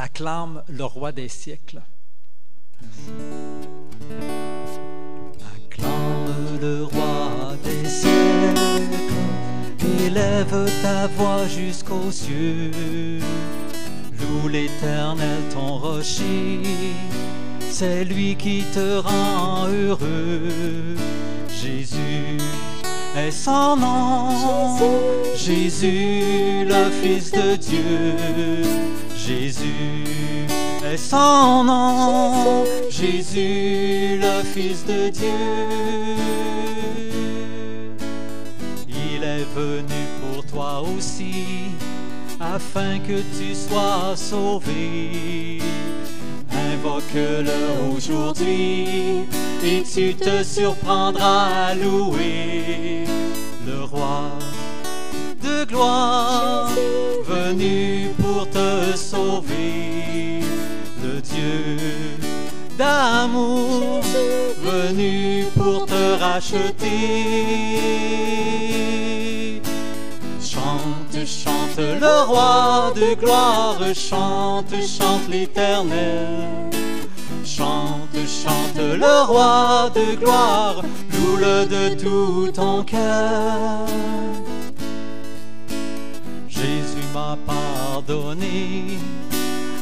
acclame le roi des siècles. Acclame le roi des siècles, élève ta voix jusqu'aux cieux. Loue l'Éternel ton rocher, c'est lui qui te rend heureux. Jésus est son nom, Jésus le Fils de Dieu. Jésus est son nom, Jésus le Fils de Dieu. Il est venu pour toi aussi, afin que tu sois sauvé. Invoque-le aujourd'hui et tu te surprendras à louer le roi de gloire, venu pour te sauver, le Dieu d'amour, venu pour te racheter. Chante, chante le roi de gloire, chante, chante l'Éternel. Chante, chante le roi de gloire, loue-le de tout ton cœur. Jésus m'a pardonné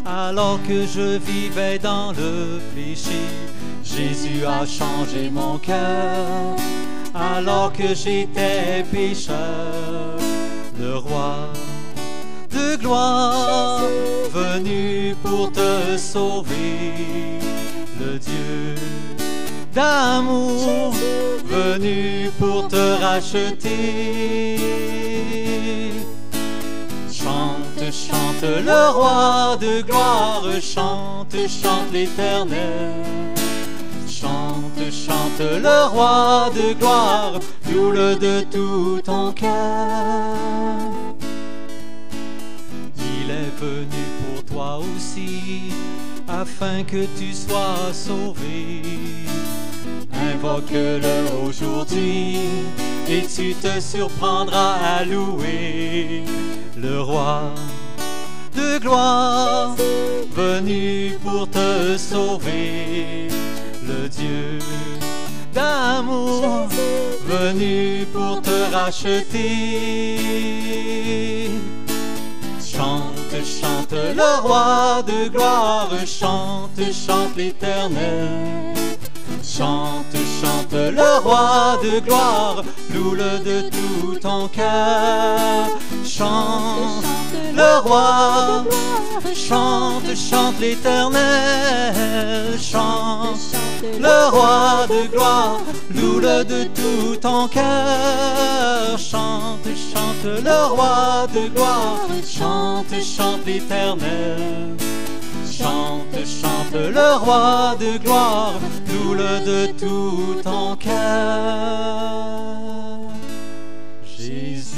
alors que je vivais dans le péché. Jésus a changé mon cœur alors que j'étais pécheur. Le roi de gloire, venu pour te sauver, le Dieu d'amour, venu pour te racheter. Chante, chante le roi de gloire, chante, chante l'Éternel. Chante, chante le roi de gloire, loue-le de tout ton cœur. Il est venu pour toi aussi, afin que tu sois sauvé. Invoque-le aujourd'hui et tu te surprendras à louer le roi de gloire, venu pour te sauver, le Dieu d'amour, venu pour te racheter. Chante, chante le roi de gloire, chante, chante l'Éternel. Chante, chante le roi de gloire, loue-le de tout ton cœur. Chante le roi, chante, chante l'Éternel. Chante le roi de gloire, loue-le de tout ton cœur. Chante, chante le roi de gloire, chante, chante l'Éternel. Chante, chante le roi de gloire, loue-le de tout ton cœur. Jésus.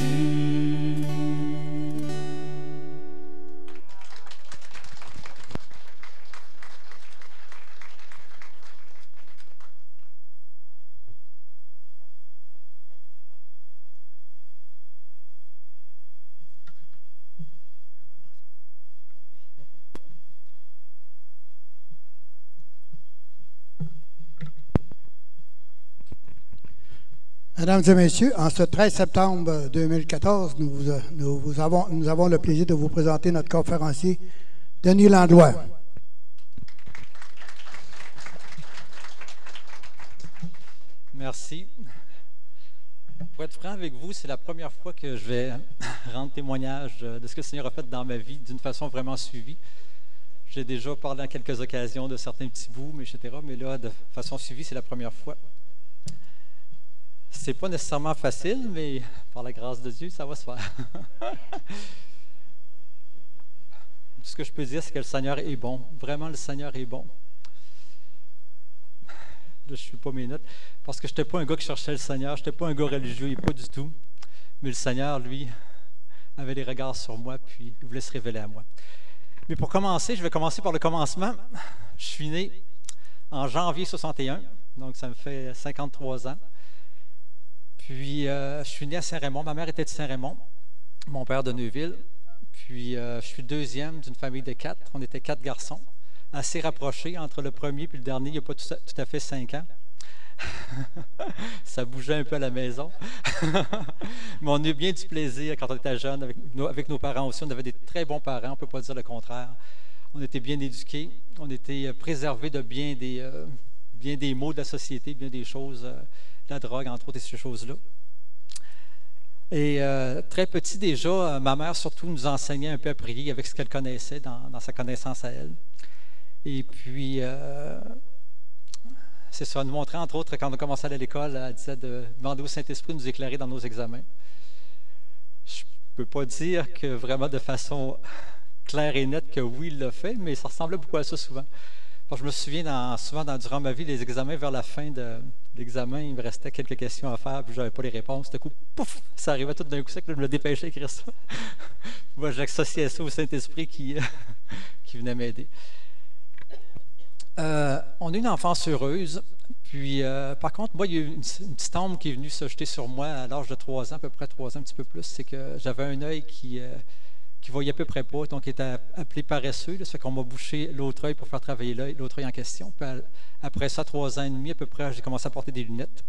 Mesdames et messieurs, en ce 13 septembre 2014, nous avons le plaisir de vous présenter notre conférencier, Denis Landlois. Merci. Pour être franc avec vous, c'est la première fois que je vais rendre témoignage de ce que le Seigneur a fait dans ma vie d'une façon vraiment suivie. J'ai déjà parlé à quelques occasions de certains petits bouts, etc. Mais là, de façon suivie, c'est la première fois. C'est pas nécessairement facile, mais par la grâce de Dieu, ça va se faire. Ce que je peux dire, c'est que le Seigneur est bon. Vraiment, le Seigneur est bon. Là, je ne suis pas mes notes. Parce que je n'étais pas un gars qui cherchait le Seigneur. Je n'étais pas un gars religieux, pas du tout. Mais le Seigneur, lui, avait des regards sur moi, puis il voulait se révéler à moi. Mais pour commencer, je vais commencer par le commencement. Je suis né en janvier 61, donc ça me fait 53 ans. Puis, je suis né à Saint-Raymond. Ma mère était de Saint-Raymond, mon père de Neuville. Puis, je suis deuxième d'une famille de 4. On était 4 garçons, assez rapprochés. Entre le premier et le dernier, il n'y a pas tout à fait 5 ans. Ça bougeait un peu à la maison. Mais on a eu bien du plaisir quand on était jeune, avec nos parents aussi. On avait des très bons parents, on ne peut pas dire le contraire. On était bien éduqués, on était préservés de bien des maux de la société, bien des choses, de la drogue, entre autres, et ces choses-là. Et très petit déjà, ma mère surtout nous enseignait un peu à prier avec ce qu'elle connaissait dans sa connaissance à elle. Et puis, c'est ça, nous montrer, entre autres, quand on commençait à aller à l'école, elle disait de demander au Saint-Esprit de nous éclairer dans nos examens. Je ne peux pas dire que vraiment de façon claire et nette que oui, il l'a fait, mais ça ressemblait beaucoup à ça souvent. Parce que je me souviens, durant ma vie, les examens, vers la fin de l'examen, il me restait quelques questions à faire, puis je n'avais pas les réponses. D'un coup, pouf, ça arrivait tout d'un coup sec, je me dépêchais d'écrire ça. Moi, j'associais ça au Saint-Esprit qui venait m'aider. On a eu une enfance heureuse. Puis, par contre, moi, il y a eu une petite ombre qui est venue se jeter sur moi à l'âge de 3 ans, à peu près 3 ans, un petit peu plus. C'est que j'avais un œil qui voyait à peu près pas, donc il était appelé paresseux. Là, ça fait qu'on m'a bouché l'autre œil pour faire travailler l'autre œil en question. Puis, après ça, 3 ans et demi à peu près, j'ai commencé à porter des lunettes.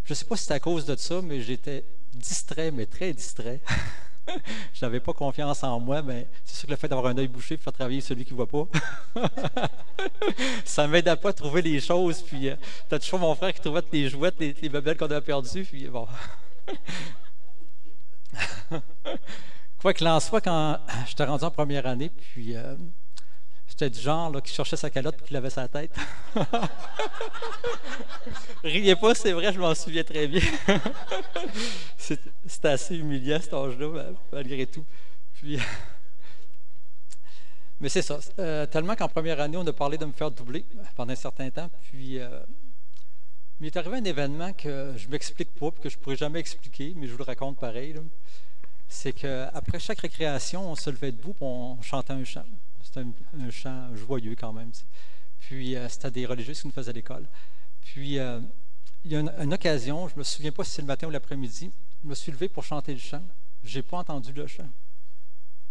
Je ne sais pas si c'est à cause de ça, mais j'étais distrait, mais très distrait. Je n'avais pas confiance en moi, mais c'est sûr que le fait d'avoir un œil bouché et faire travailler celui qui ne voit pas, ça ne m'aidait pas à trouver les choses. Puis, t'as toujours mon frère qui trouvait les jouettes, les bébelles qu'on a perdues. Puis, bon. Quoi qu'il en soit, quand j'étais rendu en première année, puis j'étais du genre là, qui cherchait sa calotte et qui lavait sa tête. Riez pas, c'est vrai, je m'en souviens très bien. C'était assez humiliant cet âge-là, malgré tout. Puis, mais c'est ça. Tellement qu'en première année, on a parlé de me faire doubler pendant un certain temps. Puis, il est arrivé un événement que je ne m'explique pas, que je ne pourrais jamais expliquer, mais je vous le raconte pareil. Là. C'est qu'après chaque récréation, on se levait debout et on chantait un chant. C'était un chant joyeux quand même. Puis, c'était des religieuses qui nous faisaient à l'école. Puis, il y a une occasion, je ne me souviens pas si c'est le matin ou l'après-midi, je me suis levé pour chanter le chant. Je n'ai pas entendu le chant.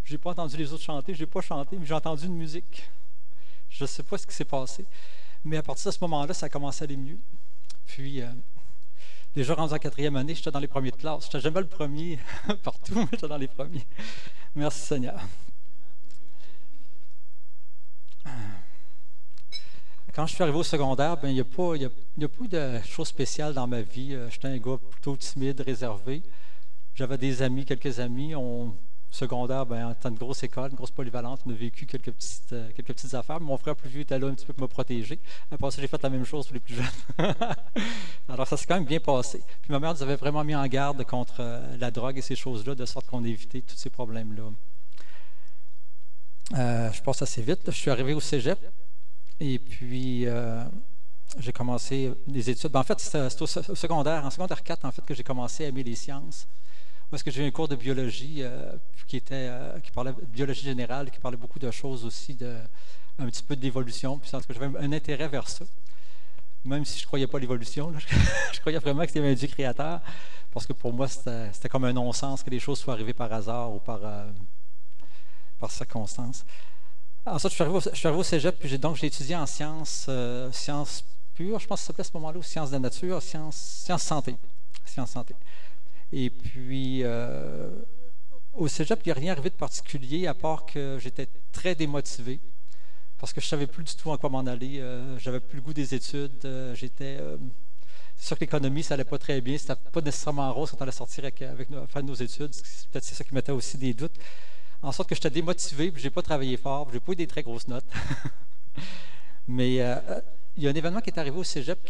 Je n'ai pas entendu les autres chanter, je n'ai pas chanté, mais j'ai entendu une musique. Je ne sais pas ce qui s'est passé. Mais à partir de ce moment-là, ça a commencé à aller mieux. Puis, déjà rendu en 4e année, j'étais dans les premiers de classe. Je n'étais jamais le premier partout, mais j'étais dans les premiers. Merci Seigneur. Quand je suis arrivé au secondaire, il n'y a pas eu de choses spéciales dans ma vie. J'étais un gars plutôt timide, réservé. J'avais des amis, quelques amis. Au secondaire, en étant une grosse école, une grosse polyvalente, on a vécu quelques petites affaires. Mon frère plus vieux était là un petit peu pour me protéger. Après ça, j'ai fait la même chose pour les plus jeunes. Alors, ça s'est quand même bien passé. Puis ma mère nous avait vraiment mis en garde contre la drogue et ces choses-là, de sorte qu'on évitait tous ces problèmes-là. Je passe assez vite. Je suis arrivé au cégep. Et puis, j'ai commencé les études. En fait, c'est au secondaire, en secondaire 4, en fait, que j'ai commencé à aimer les sciences. Où est-ce que j'ai eu un cours de biologie qui parlait de biologie générale, qui parlait beaucoup de choses aussi, un petit peu d'évolution. Puis, en tout cas, j'avais un intérêt vers ça. Même si je ne croyais pas à l'évolution, je croyais vraiment qu'il y avait un Dieu créateur. Parce que pour moi, c'était comme un non-sens que les choses soient arrivées par hasard ou par circonstance. Ensuite, je suis arrivé au cégep, puis j'ai étudié en sciences pures, je pense que ça s'appelait à ce moment-là, ou sciences de la nature, sciences santé. Et puis, au cégep, il n'y a rien arrivé de particulier, à part que j'étais très démotivé, parce que je ne savais plus du tout en quoi m'en aller. J'avais plus le goût des études. C'est sûr que l'économie, ça n'allait pas très bien. C'était pas nécessairement rose quand on allait sortir faire nos études. Peut-être c'est ça qui mettait aussi des doutes. En sorte que j'étais démotivé, puis je n'ai pas travaillé fort, puis je n'ai pas eu des très grosses notes. Mais il y a un événement qui est arrivé au cégep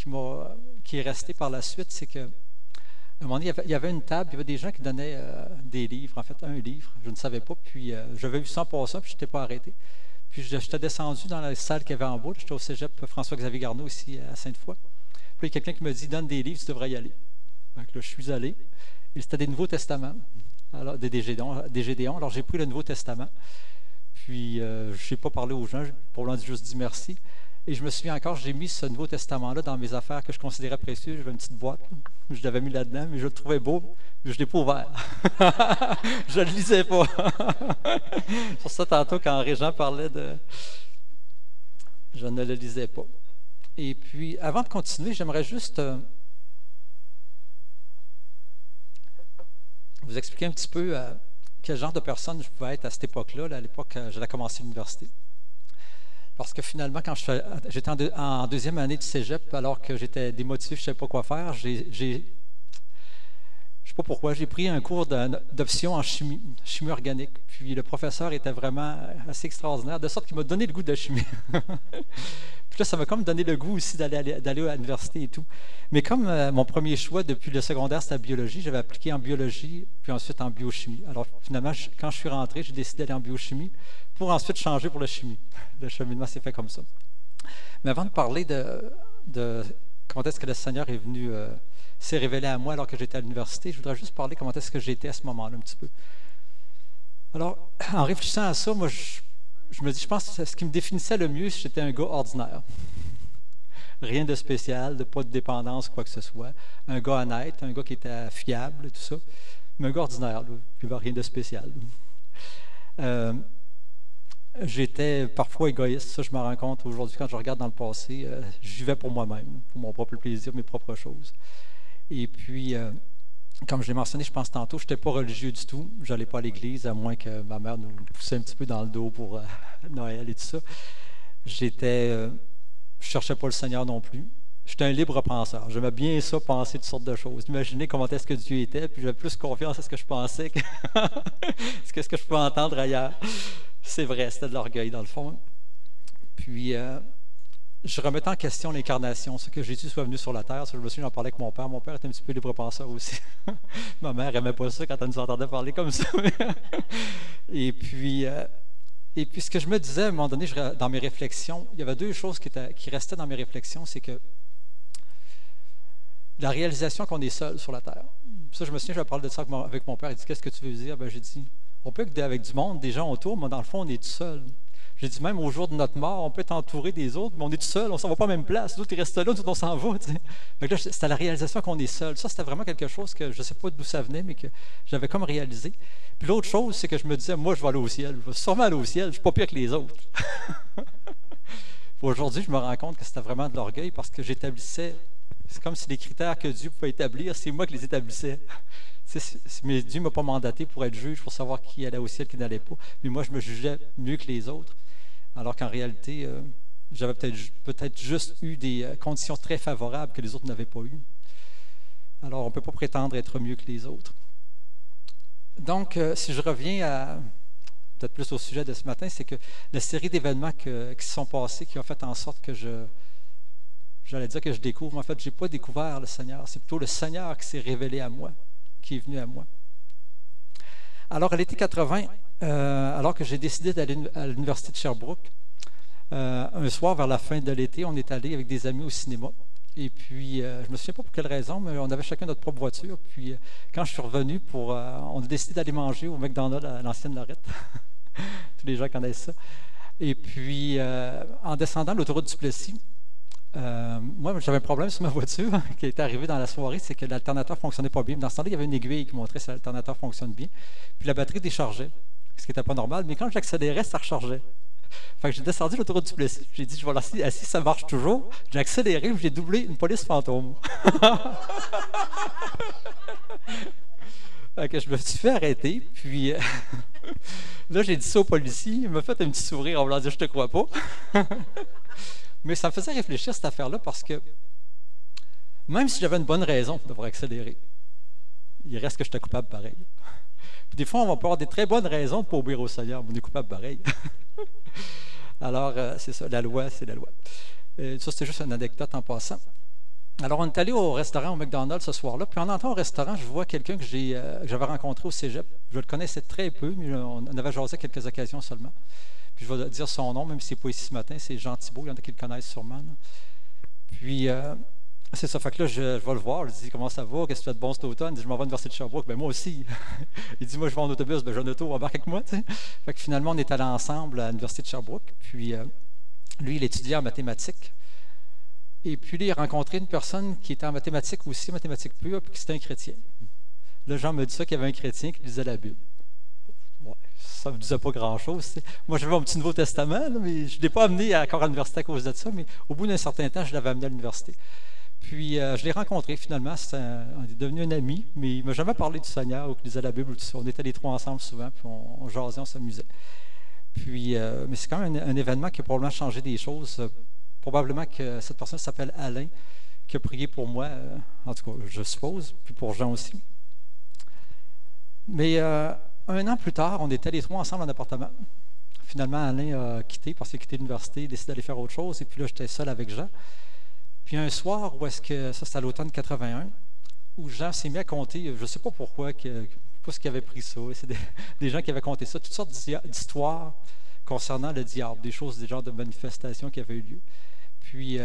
qui est resté par la suite, c'est qu'à un moment donné, il y avait une table, il y avait des gens qui donnaient des livres, en fait, un livre, je ne savais pas, puis j'avais vu ça en passant, puis je n'étais pas arrêté. Puis j'étais descendu dans la salle qu'il y avait en bas, j'étais au cégep François-Xavier Garneau, ici à Sainte-Foy. Puis il y a quelqu'un qui me dit, donne des livres, tu devrais y aller. Donc là, je suis allé, et c'était des Nouveaux Testaments. Alors, des Gédéons. Alors, j'ai pris le Nouveau Testament. Puis, je n'ai pas parlé aux gens. Pour l'instant, j'ai juste dit merci. Et je me souviens encore, j'ai mis ce Nouveau Testament-là dans mes affaires que je considérais précieuses. J'avais une petite boîte, là. Je l'avais mis là-dedans, mais je le trouvais beau, mais je ne l'ai pas ouvert. Je ne le lisais pas. Sur ça, tantôt, quand Régent parlait de... Je ne le lisais pas. Et puis, avant de continuer, j'aimerais juste vous expliquer un petit peu quel genre de personne je pouvais être à cette époque-là, à l'époque où j'allais commencer l'université. Parce que finalement, quand j'étais en deuxième année du cégep, alors que j'étais démotivé, je ne savais pas quoi faire, je ne sais pas pourquoi, j'ai pris un cours d'option en chimie organique. Puis le professeur était vraiment assez extraordinaire, de sorte qu'il m'a donné le goût de la chimie. Puis là, ça m'a comme donné le goût aussi d'aller à l'université et tout. Mais comme mon premier choix depuis le secondaire, c'était la biologie, j'avais appliqué en biologie, puis ensuite en biochimie. Alors finalement, quand je suis rentré, j'ai décidé d'aller en biochimie pour ensuite changer pour la chimie. Le cheminement s'est fait comme ça. Mais avant de parler de comment est-ce que le Seigneur est venu s'est révélé à moi alors que j'étais à l'université, je voudrais juste parler comment est-ce que j'étais à ce moment-là un petit peu. Alors, en réfléchissant à ça, moi, je me dis, je pense que ce qui me définissait le mieux, j'étais un gars ordinaire. Rien de spécial, pas de dépendance, quoi que ce soit. Un gars honnête, un gars qui était fiable, tout ça. Mais un gars ordinaire, là, il n'y avait rien de spécial. J'étais parfois égoïste, ça je me rends compte aujourd'hui quand je regarde dans le passé. Je vivais pour moi-même, pour mon propre plaisir, mes propres choses. Et puis, comme je l'ai mentionné, je pense tantôt, je n'étais pas religieux du tout. Je n'allais pas à l'église, à moins que ma mère nous poussait un petit peu dans le dos pour Noël et tout ça. Je ne cherchais pas le Seigneur non plus. J'étais un libre penseur. J'aimais bien ça, penser toutes sortes de choses. Imaginez comment est-ce que Dieu était, puis j'avais plus confiance à ce que je pensais que ce que je peux entendre ailleurs. C'est vrai, c'était de l'orgueil dans le fond. Puis, je remettais en question l'incarnation, ce que Jésus soit venu sur la terre. Ça, je me souviens, j'en parlais avec mon père. Mon père était un petit peu libre-penseur aussi. Ma mère n'aimait pas ça quand elle nous entendait parler comme ça. Et puis, ce que je me disais à un moment donné, dans mes réflexions, il y avait deux choses qui restaient dans mes réflexions. C'est que la réalisation qu'on est seul sur la terre. Ça, je me souviens, je parlais de ça avec mon père. Il dit, qu'est-ce que tu veux dire? J'ai dit, on peut être avec du monde, des gens autour, mais dans le fond, on est tout seul. J'ai dit, même au jour de notre mort, on peut être entouré des autres, mais on est tout seul, on ne s'en va pas à la même place. D'autres, ils restent là, nous, on s'en va. Donc là, c'était la réalisation qu'on est seul. Ça, c'était vraiment quelque chose que je ne sais pas d'où ça venait, mais que j'avais comme réalisé. Puis l'autre chose, c'est que je me disais, moi, je vais aller au ciel. Je vais sûrement aller au ciel, je ne suis pas pire que les autres. Aujourd'hui, je me rends compte que c'était vraiment de l'orgueil parce que j'établissais, c'est comme si les critères que Dieu pouvait établir, c'est moi qui les établissais. Mais Dieu ne m'a pas mandaté pour être juge, pour savoir qui allait au ciel, qui n'allait pas. Mais moi, je me jugeais mieux que les autres. Alors qu'en réalité, j'avais peut-être juste eu des conditions très favorables que les autres n'avaient pas eues. Alors, on ne peut pas prétendre être mieux que les autres. Donc, si je reviens peut-être plus au sujet de ce matin, c'est que la série d'événements qui se sont passés, qui ont fait en sorte que j'allais dire que je découvre, mais en fait, je n'ai pas découvert le Seigneur. C'est plutôt le Seigneur qui s'est révélé à moi, qui est venu à moi. Alors, à l'été 80, alors que j'ai décidé d'aller à l'université de Sherbrooke, un soir vers la fin de l'été, on est allé avec des amis au cinéma. Et puis, je ne me souviens pas pour quelle raison, mais on avait chacun notre propre voiture. Puis, quand je suis revenu, on a décidé d'aller manger au McDonald's à l'ancienne Lorette. Tous les gens connaissent ça. Et puis, en descendant l'autoroute du Plessis, moi, j'avais un problème sur ma voiture qui est arrivé dans la soirée, c'est que l'alternateur ne fonctionnait pas bien. Dans ce temps-là, il y avait une aiguille qui montrait si l'alternateur fonctionne bien. Puis la batterie déchargeait, ce qui n'était pas normal. Mais quand j'accélérais, ça rechargeait. Fait que j'ai descendu l'autoroute du Plessis. J'ai dit, je vais lancer, si ça marche toujours. J'ai accéléré, j'ai doublé une police fantôme. Fait que je me suis fait arrêter. Puis là, j'ai dit ça au policier. Il m'a fait un petit sourire en voulant dire, je te crois pas. Mais ça me faisait réfléchir cette affaire-là parce que même si j'avais une bonne raison d'avoir accéléré, il reste que j'étais coupable pareil. Puis des fois, on va avoir des très bonnes raisons de ne pas obéir au Seigneur, mais on est coupable pareil. Alors, c'est ça, la loi, c'est la loi. Ça, c'était juste une anecdote en passant. Alors, on est allé au restaurant, au McDonald's ce soir-là, puis en entrant au restaurant, je vois quelqu'un que j'avais rencontré au cégep. Je le connaissais très peu, mais on avait jasé quelques occasions seulement. Puis je vais dire son nom, même si ce n'est pas ici ce matin, c'est Jean Thibault, il y en a qui le connaissent sûrement. Là. Puis, c'est ça, fait que là, je vais le voir, je lui dis, comment ça va, qu'est-ce que tu fais de bon cet automne? Il dit, je m'en vais à l'université de Sherbrooke, ben moi aussi. Il dit, moi je vais en autobus, ben j'ai un auto, embarque avec moi, tu sais. Fait que finalement, on est allés ensemble à l'université de Sherbrooke, puis Lui, il étudiait en mathématiques. Et puis, lui, il a rencontré une personne qui était en mathématiques aussi, mathématiques pures, puis qui c'était un chrétien. Là, Jean me dit ça qu'il y avait un chrétien qui lisait la Bible. Ouais, ça ne me disait pas grand-chose. T'sais. Moi, j'avais mon petit Nouveau Testament, là, mais je ne l'ai pas amené encore à l'université à cause de ça, mais au bout d'un certain temps, je l'avais amené à l'université. Puis, je l'ai rencontré finalement. On est devenu un ami, mais il ne m'a jamais parlé du Seigneur ou qu'il lisait la Bible ou tout ça. On était les trois ensemble souvent, puis on jasait, on s'amusait. Puis, mais c'est quand même un événement qui a probablement changé des choses. Probablement que cette personne s'appelle Alain, qui a prié pour moi, en tout cas, je suppose, puis pour Jean aussi. Mais un an plus tard, on était les trois ensemble en appartement. Finalement, Alain a quitté parce qu'il a quitté l'université, il a décidé d'aller faire autre chose, et puis là, j'étais seul avec Jean. Puis un soir, où est-ce que, ça c'était à l'automne 81, où Jean s'est mis à compter, je ne sais pas pourquoi, pas ce qui avait pris ça, c'est des gens qui avaient compté ça, toutes sortes d'histoires concernant le diable, des choses, des genres de manifestations qui avaient eu lieu. Puis,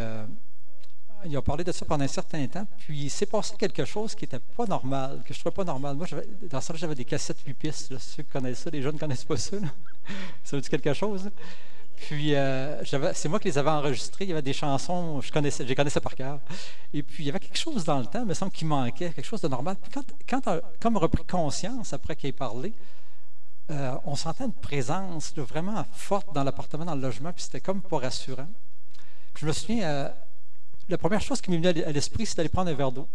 il a parlé de ça pendant un certain temps, puis il s'est passé quelque chose qui n'était pas normal, que je ne trouvais pas normal. Moi, dans ça, j'avais des cassettes 8 pistes, là, ceux qui connaissent ça, les jeunes ne connaissent pas ça. Là. Ça veut dire quelque chose? Là? Puis, c'est moi qui les avais enregistrés. Il y avait des chansons, je les connaissais par cœur. Et puis, il y avait quelque chose dans le temps, il me semble, qui manquait, quelque chose de normal. Puis, quand on a repris conscience, après qu'il ait parlé, on sentait une présence là, vraiment forte dans l'appartement, dans le logement, puis c'était comme pas rassurant. Puis, je me souviens, la première chose qui m'est venue à l'esprit, c'est d'aller prendre un verre d'eau.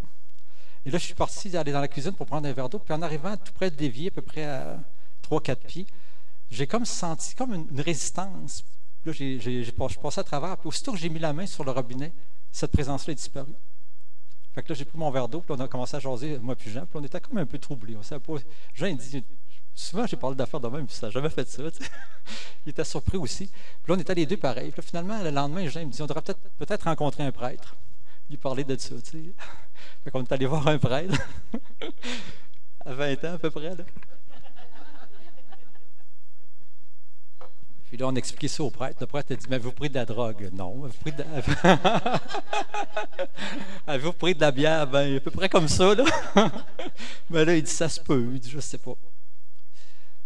Et là, je suis parti d'aller dans la cuisine pour prendre un verre d'eau. Puis, en arrivant tout près de l'évier, à peu près à 3-4 pieds, j'ai comme senti comme une résistance. Là, je passais à travers. Puis aussitôt que j'ai mis la main sur le robinet, cette présence-là est disparue. Fait que là, j'ai pris mon verre d'eau, puis on a commencé à jaser, moi puis Jean, puis on était comme un peu troublés. On savait pas. Jean, il dit, souvent, j'ai parlé d'affaires de même, puis ça n'a jamais fait ça. T'sais. Il était surpris aussi. Puis là, on était les deux pareils. Puis là, finalement, le lendemain, Jean me dit, on devrait peut-être rencontrer un prêtre. Il parlait de ça. T'sais. Fait qu'on est allé voir un prêtre, à 20 ans à peu près. Là. Puis là, on expliquait ça au prêtre. Le prêtre a dit, mais avez-vous pris de la drogue? Non. Avez-vous pris de la bière? Ben, à peu près comme ça, là. Mais là, il dit, ça se peut. Il dit, je ne sais pas.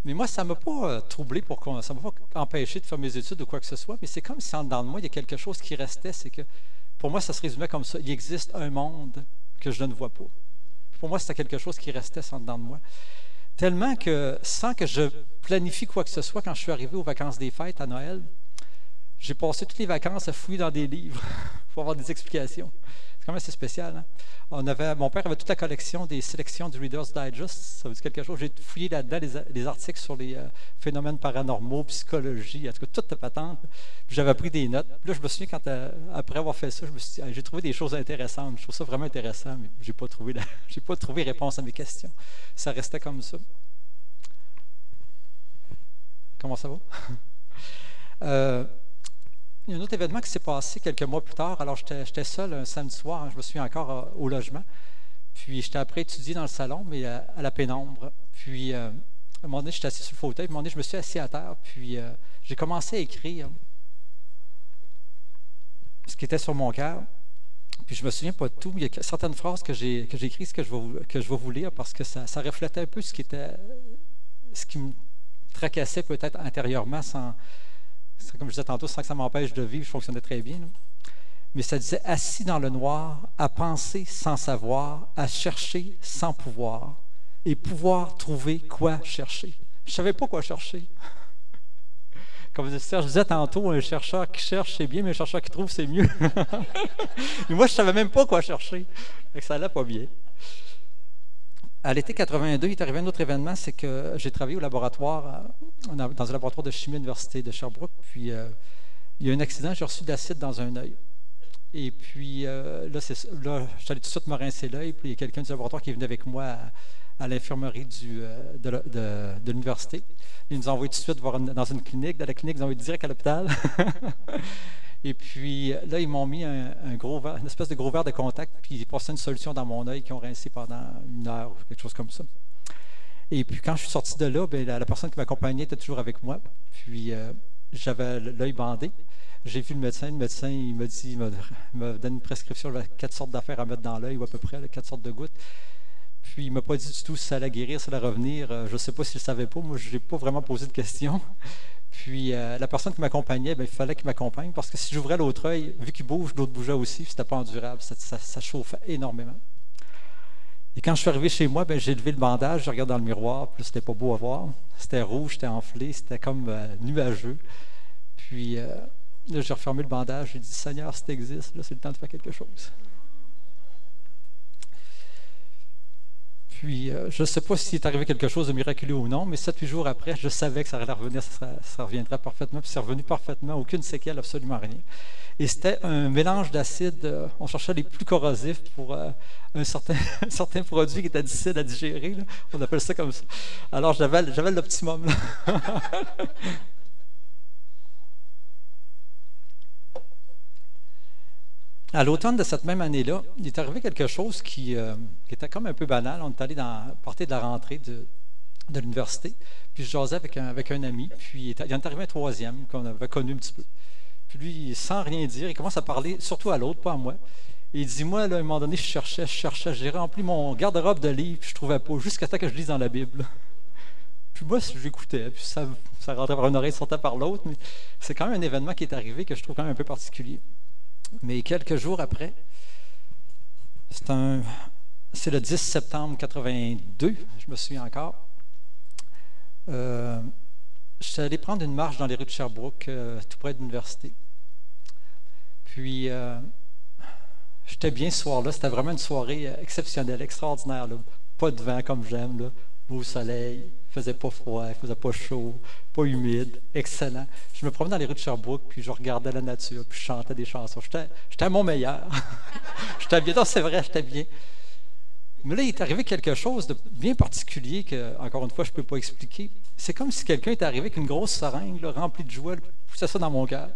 Mais moi, ça ne m'a pas troublé, ça ne m'a pas empêché de faire mes études ou quoi que ce soit, mais c'est comme si en dedans de moi, il y a quelque chose qui restait, c'est que, pour moi, ça se résumait comme ça. Il existe un monde que je ne vois pas. Pour moi, c'était quelque chose qui restait en dedans de moi. Tellement que, sans que je planifie quoi que ce soit, quand je suis arrivé aux vacances des fêtes à Noël, j'ai passé toutes les vacances à fouiller dans des livres pour avoir des explications. C'est quand même assez spécial. Hein? Mon père avait toute la collection des sélections du Reader's Digest. Ça veut dire quelque chose. J'ai fouillé là-dedans les articles sur les phénomènes paranormaux, psychologie, en tout cas, toute la patente. Puis j'avais pris des notes. Puis là, je me souviens, après avoir fait ça, je me suis dit, j'ai trouvé des choses intéressantes. Je trouve ça vraiment intéressant, mais je n'ai pas trouvé réponse à mes questions. Ça restait comme ça. Comment ça va? Il y a un autre événement qui s'est passé quelques mois plus tard. Alors, j'étais seul un samedi soir, hein, je me souviens encore au logement. Puis, j'étais après étudier dans le salon, mais à la pénombre. Puis, à un moment donné, j'étais assis sur le fauteuil. À un moment donné, je me suis assis à terre. Puis, j'ai commencé à écrire ce qui était sur mon cœur. Puis, je ne me souviens pas de tout, mais il y a certaines phrases que j'ai écrites que je vais vous lire parce que ça reflétait un peu ce qui me tracassait peut-être intérieurement comme je disais tantôt, sans que ça m'empêche de vivre, je fonctionnais très bien. Là. Mais ça disait « assis dans le noir, à penser sans savoir, à chercher sans pouvoir, et pouvoir trouver quoi chercher. » Je ne savais pas quoi chercher. Comme je disais tantôt, un chercheur qui cherche, c'est bien, mais un chercheur qui trouve, c'est mieux. Mais moi, je ne savais même pas quoi chercher. Fait que ça allait pas bien. À l'été 82, il est arrivé un autre événement, c'est que j'ai travaillé au laboratoire, dans un laboratoire de chimie à l'Université de Sherbrooke, puis il y a eu un accident, j'ai reçu de l'acide dans un œil. Et puis là, je suis allé tout de suite me rincer l'œil, puis il y a quelqu'un du laboratoire qui est venu avec moi à l'infirmerie de l'université. Il nous a envoyé tout de suite dans une clinique. Dans la clinique, ils nous ont envoyé direct à l'hôpital. Et puis là, ils m'ont mis une espèce de gros verre de contact, puis ils passaient une solution dans mon œil qu'ils ont rincé pendant 1 heure ou quelque chose comme ça. Et puis quand je suis sorti de là, bien, la personne qui m'accompagnait était toujours avec moi. Puis j'avais l'œil bandé. J'ai vu le médecin. Le médecin, il m'a donné une prescription de 4 sortes d'affaires à mettre dans l'œil, ou à peu près, 4 sortes de gouttes. Puis il ne m'a pas dit du tout si ça allait guérir, si ça allait revenir. Je ne sais pas s'il ne savait pas. Moi, je n'ai pas vraiment posé de questions. Puis la personne qui m'accompagnait, il fallait qu'il m'accompagne parce que si j'ouvrais l'autre œil, vu qu'il bouge, l'autre bougeait aussi, c'était pas endurable, ça chauffait énormément. Et quand je suis arrivé chez moi, j'ai levé le bandage, je regarde dans le miroir, puis c'était pas beau à voir. C'était rouge, c'était enflé, c'était comme nuageux. Puis là, j'ai refermé le bandage, j'ai dit, Seigneur, si tu existes, là, c'est le temps de faire quelque chose. Puis, je ne sais pas s'il est arrivé quelque chose de miraculeux ou non, mais 7-8 jours après, je savais que ça allait revenir, ça reviendrait parfaitement, puis c'est revenu parfaitement, aucune séquelle, absolument rien. Et c'était un mélange d'acides, on cherchait les plus corrosifs pour un certain produit qui était difficile à digérer, là. On appelle ça comme ça. Alors, j'avais l'optimum, là. À l'automne de cette même année-là, il est arrivé quelque chose qui était comme un peu banal. On est allé partir de la rentrée de l'université, puis je jasais avec un ami, puis il en est arrivé un troisième qu'on avait connu un petit peu. Puis lui, sans rien dire, il commence à parler, surtout à l'autre, pas à moi. Et il dit, moi, là, à un moment donné, je cherchais, j'ai rempli mon garde-robe de livres, puis je ne trouvais pas, jusqu'à temps que je lise dans la Bible. Puis moi, j'écoutais, puis ça rentrait par une oreille, sortait par l'autre, mais c'est quand même un événement qui est arrivé que je trouve quand même un peu particulier. Mais quelques jours après, c'est le 10 septembre 82, je me souviens encore, je suis allé prendre une marche dans les rues de Sherbrooke, tout près de l'université. Puis, j'étais bien ce soir-là, c'était vraiment une soirée exceptionnelle, extraordinaire, là. Pas de vent comme j'aime, là. Beau soleil, il faisait pas froid, il faisait pas chaud, pas humide, excellent. Je me promenais dans les rues de Sherbrooke, puis je regardais la nature, puis je chantais des chansons. J'étais à mon meilleur. J'étais bien, non, c'est vrai, j'étais bien. Mais là, il est arrivé quelque chose de bien particulier que, encore une fois, je ne peux pas expliquer. C'est comme si quelqu'un était arrivé avec une grosse seringue là, remplie de joie, poussait ça dans mon cœur.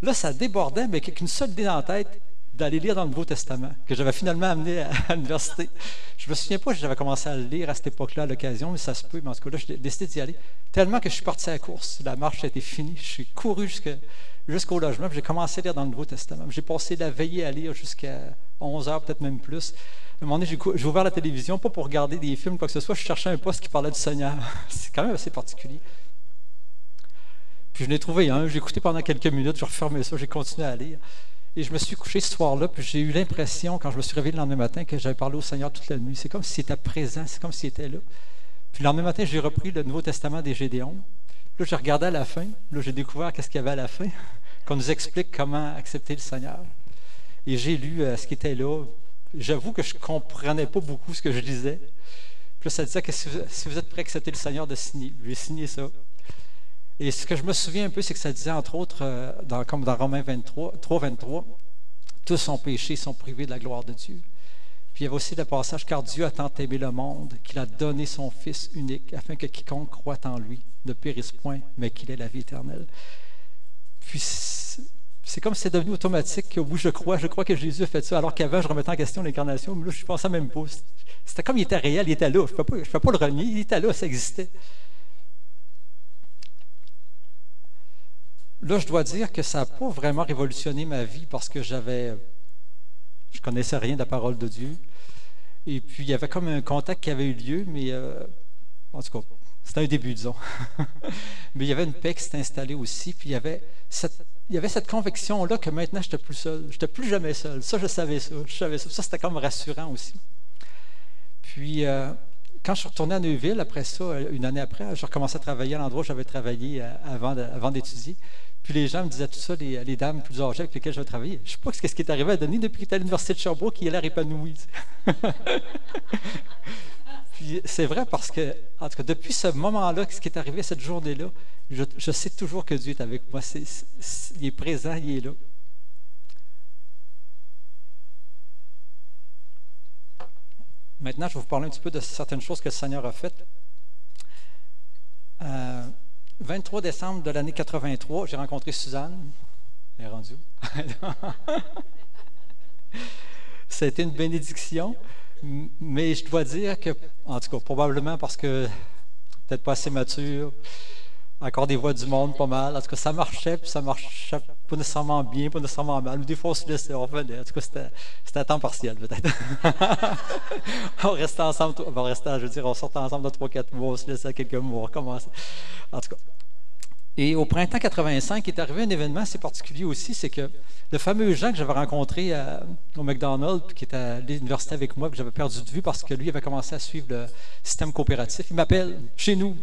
Là, ça débordait, mais avec une seule idée dans la tête, d'aller lire dans le Nouveau Testament, que j'avais finalement amené à l'université. Je me souviens pas si j'avais commencé à le lire à cette époque-là, à l'occasion, mais ça se peut. Mais en tout cas, là, j'ai décidé d'y aller. Tellement que je suis parti à la course. La marche a été finie. Je suis couru jusqu'au logement, puis j'ai commencé à lire dans le Nouveau Testament. J'ai passé la veillée à lire jusqu'à 11 heures, peut-être même plus. À un moment donné, j'ai ouvert la télévision, pas pour regarder des films, quoi que ce soit. Je cherchais un poste qui parlait du Seigneur. C'est quand même assez particulier. Puis je l'ai trouvé un. J'ai écouté pendant quelques minutes, j'ai refermé ça, j'ai continué à lire. Et je me suis couché ce soir-là, puis j'ai eu l'impression, quand je me suis réveillé le lendemain matin, que j'avais parlé au Seigneur toute la nuit. C'est comme s'il était présent, c'est comme s'il était là. Puis le lendemain matin, j'ai repris le Nouveau Testament des Gédéons. Puis là, j'ai regardé à la fin. Là, j'ai découvert qu'est-ce qu'il y avait à la fin, qu'on nous explique comment accepter le Seigneur. Et j'ai lu ce qui était là. J'avoue que je ne comprenais pas beaucoup ce que je lisais. Puis là, ça disait que si vous êtes prêt à accepter le Seigneur, de signer. J'ai signé ça. Et ce que je me souviens un peu, c'est que ça disait, entre autres, comme dans Romains 3:23, tous ont péché, sont privés de la gloire de Dieu. Puis il y avait aussi le passage, car Dieu a tant aimé le monde qu'il a donné son Fils unique, afin que quiconque croit en lui ne périsse point, mais qu'il ait la vie éternelle. Puis c'est comme si c'est devenu automatique que oui, je crois que Jésus a fait ça, alors qu'avant, je remettais en question l'incarnation, mais là, je ne pensais même pas. C'était comme il était réel, il était là. Je ne peux pas le renier, il était là, ça existait. Là, je dois dire que ça n'a pas vraiment révolutionné ma vie parce que je connaissais rien de la parole de Dieu. Et puis, il y avait comme un contact qui avait eu lieu, mais en tout cas, c'était un début, disons. Mais il y avait une paix qui s'était installée aussi, puis il y avait cette conviction-là que maintenant, je n'étais plus seul. Je n'étais plus jamais seul. Ça, je savais ça. Ça, c'était comme rassurant aussi. Puis, quand je suis retourné à Neuville, après ça, une année après, j'ai recommencé à travailler à l'endroit où j'avais travaillé avant d'étudier. Puis les gens me disaient tout ça, les dames plus âgées avec lesquelles je travaillais. Je ne sais pas ce qui est arrivé à Denis depuis qu'il était à l'Université de Sherbrooke, il a l'air épanoui. Puis c'est vrai parce que, en tout cas, depuis ce moment-là, ce qui est arrivé cette journée-là, je sais toujours que Dieu est avec moi. Il est présent, il est là. Maintenant, je vais vous parler un petit peu de certaines choses que le Seigneur a faites. 23 décembre de l'année 83, j'ai rencontré Suzanne. Elle est rendue où? Ça a été une bénédiction, mais je dois dire que, en tout cas, probablement parce que peut-être pas assez mature, encore des voix du monde, pas mal. En tout cas, ça marchait, puis ça marchait pas nécessairement bien, pas nécessairement mal. Ou des fois, on se laissait, on revenait. En tout cas, c'était à temps partiel, peut-être. On restait ensemble, on sortait ensemble de 3-4 mois, on se laissait quelques mois, on recommençait. En tout cas. Et au printemps 85, est arrivé un événement assez particulier aussi, c'est que le fameux Jean que j'avais rencontré au McDonald's, qui était à l'université avec moi, que j'avais perdu de vue parce que lui avait commencé à suivre le système coopératif, il m'appelle chez nous.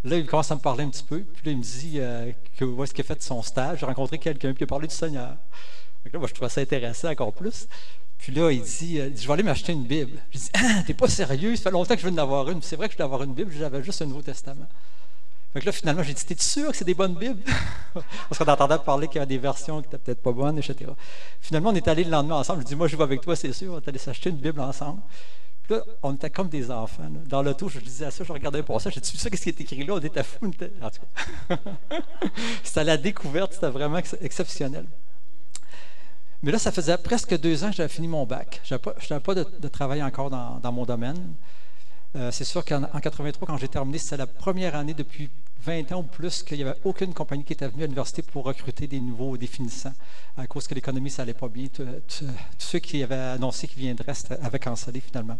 Là, il commence à me parler un petit peu, puis là, il me dit où est-ce qu'il a fait son stage. J'ai rencontré quelqu'un, puis il a parlé du Seigneur. Donc là, moi, je trouvais ça intéressant encore plus. Puis là, il dit je vais aller m'acheter une Bible. Je dis t'es pas sérieux? Ça fait longtemps que je veux en avoir une. Puis c'est vrai que je voulais avoir une Bible, j'avais juste un Nouveau Testament. Fait que là, finalement, j'ai dit t'es sûr que c'est des bonnes Bibles? Parce qu'on entendait parler qu'il y avait des versions qui n'étaient peut-être pas bonnes, etc. Finalement, on est allés le lendemain ensemble. Je dis moi, je vais avec toi, c'est sûr. On est allés s'acheter une Bible ensemble. Puis là, on était comme des enfants. Là. Dans l'auto, je disais à ça, je regardais pour ça. J'ai dit, tu sais qu'est-ce qui est écrit là? On était fous. En tout cas, c'était la découverte, c'était vraiment exceptionnel. Mais là, ça faisait presque 2 ans que j'avais fini mon bac. Je n'avais pas de travail encore dans mon domaine. C'est sûr qu'en 83, quand j'ai terminé, c'était la première année depuis 20 ans ou plus qu'il n'y avait aucune compagnie qui était venue à l'université pour recruter des nouveaux définissants à cause que l'économie, ça n'allait pas bien. Tous ceux qui avaient annoncé qu'ils viendraient avaient cancellé finalement.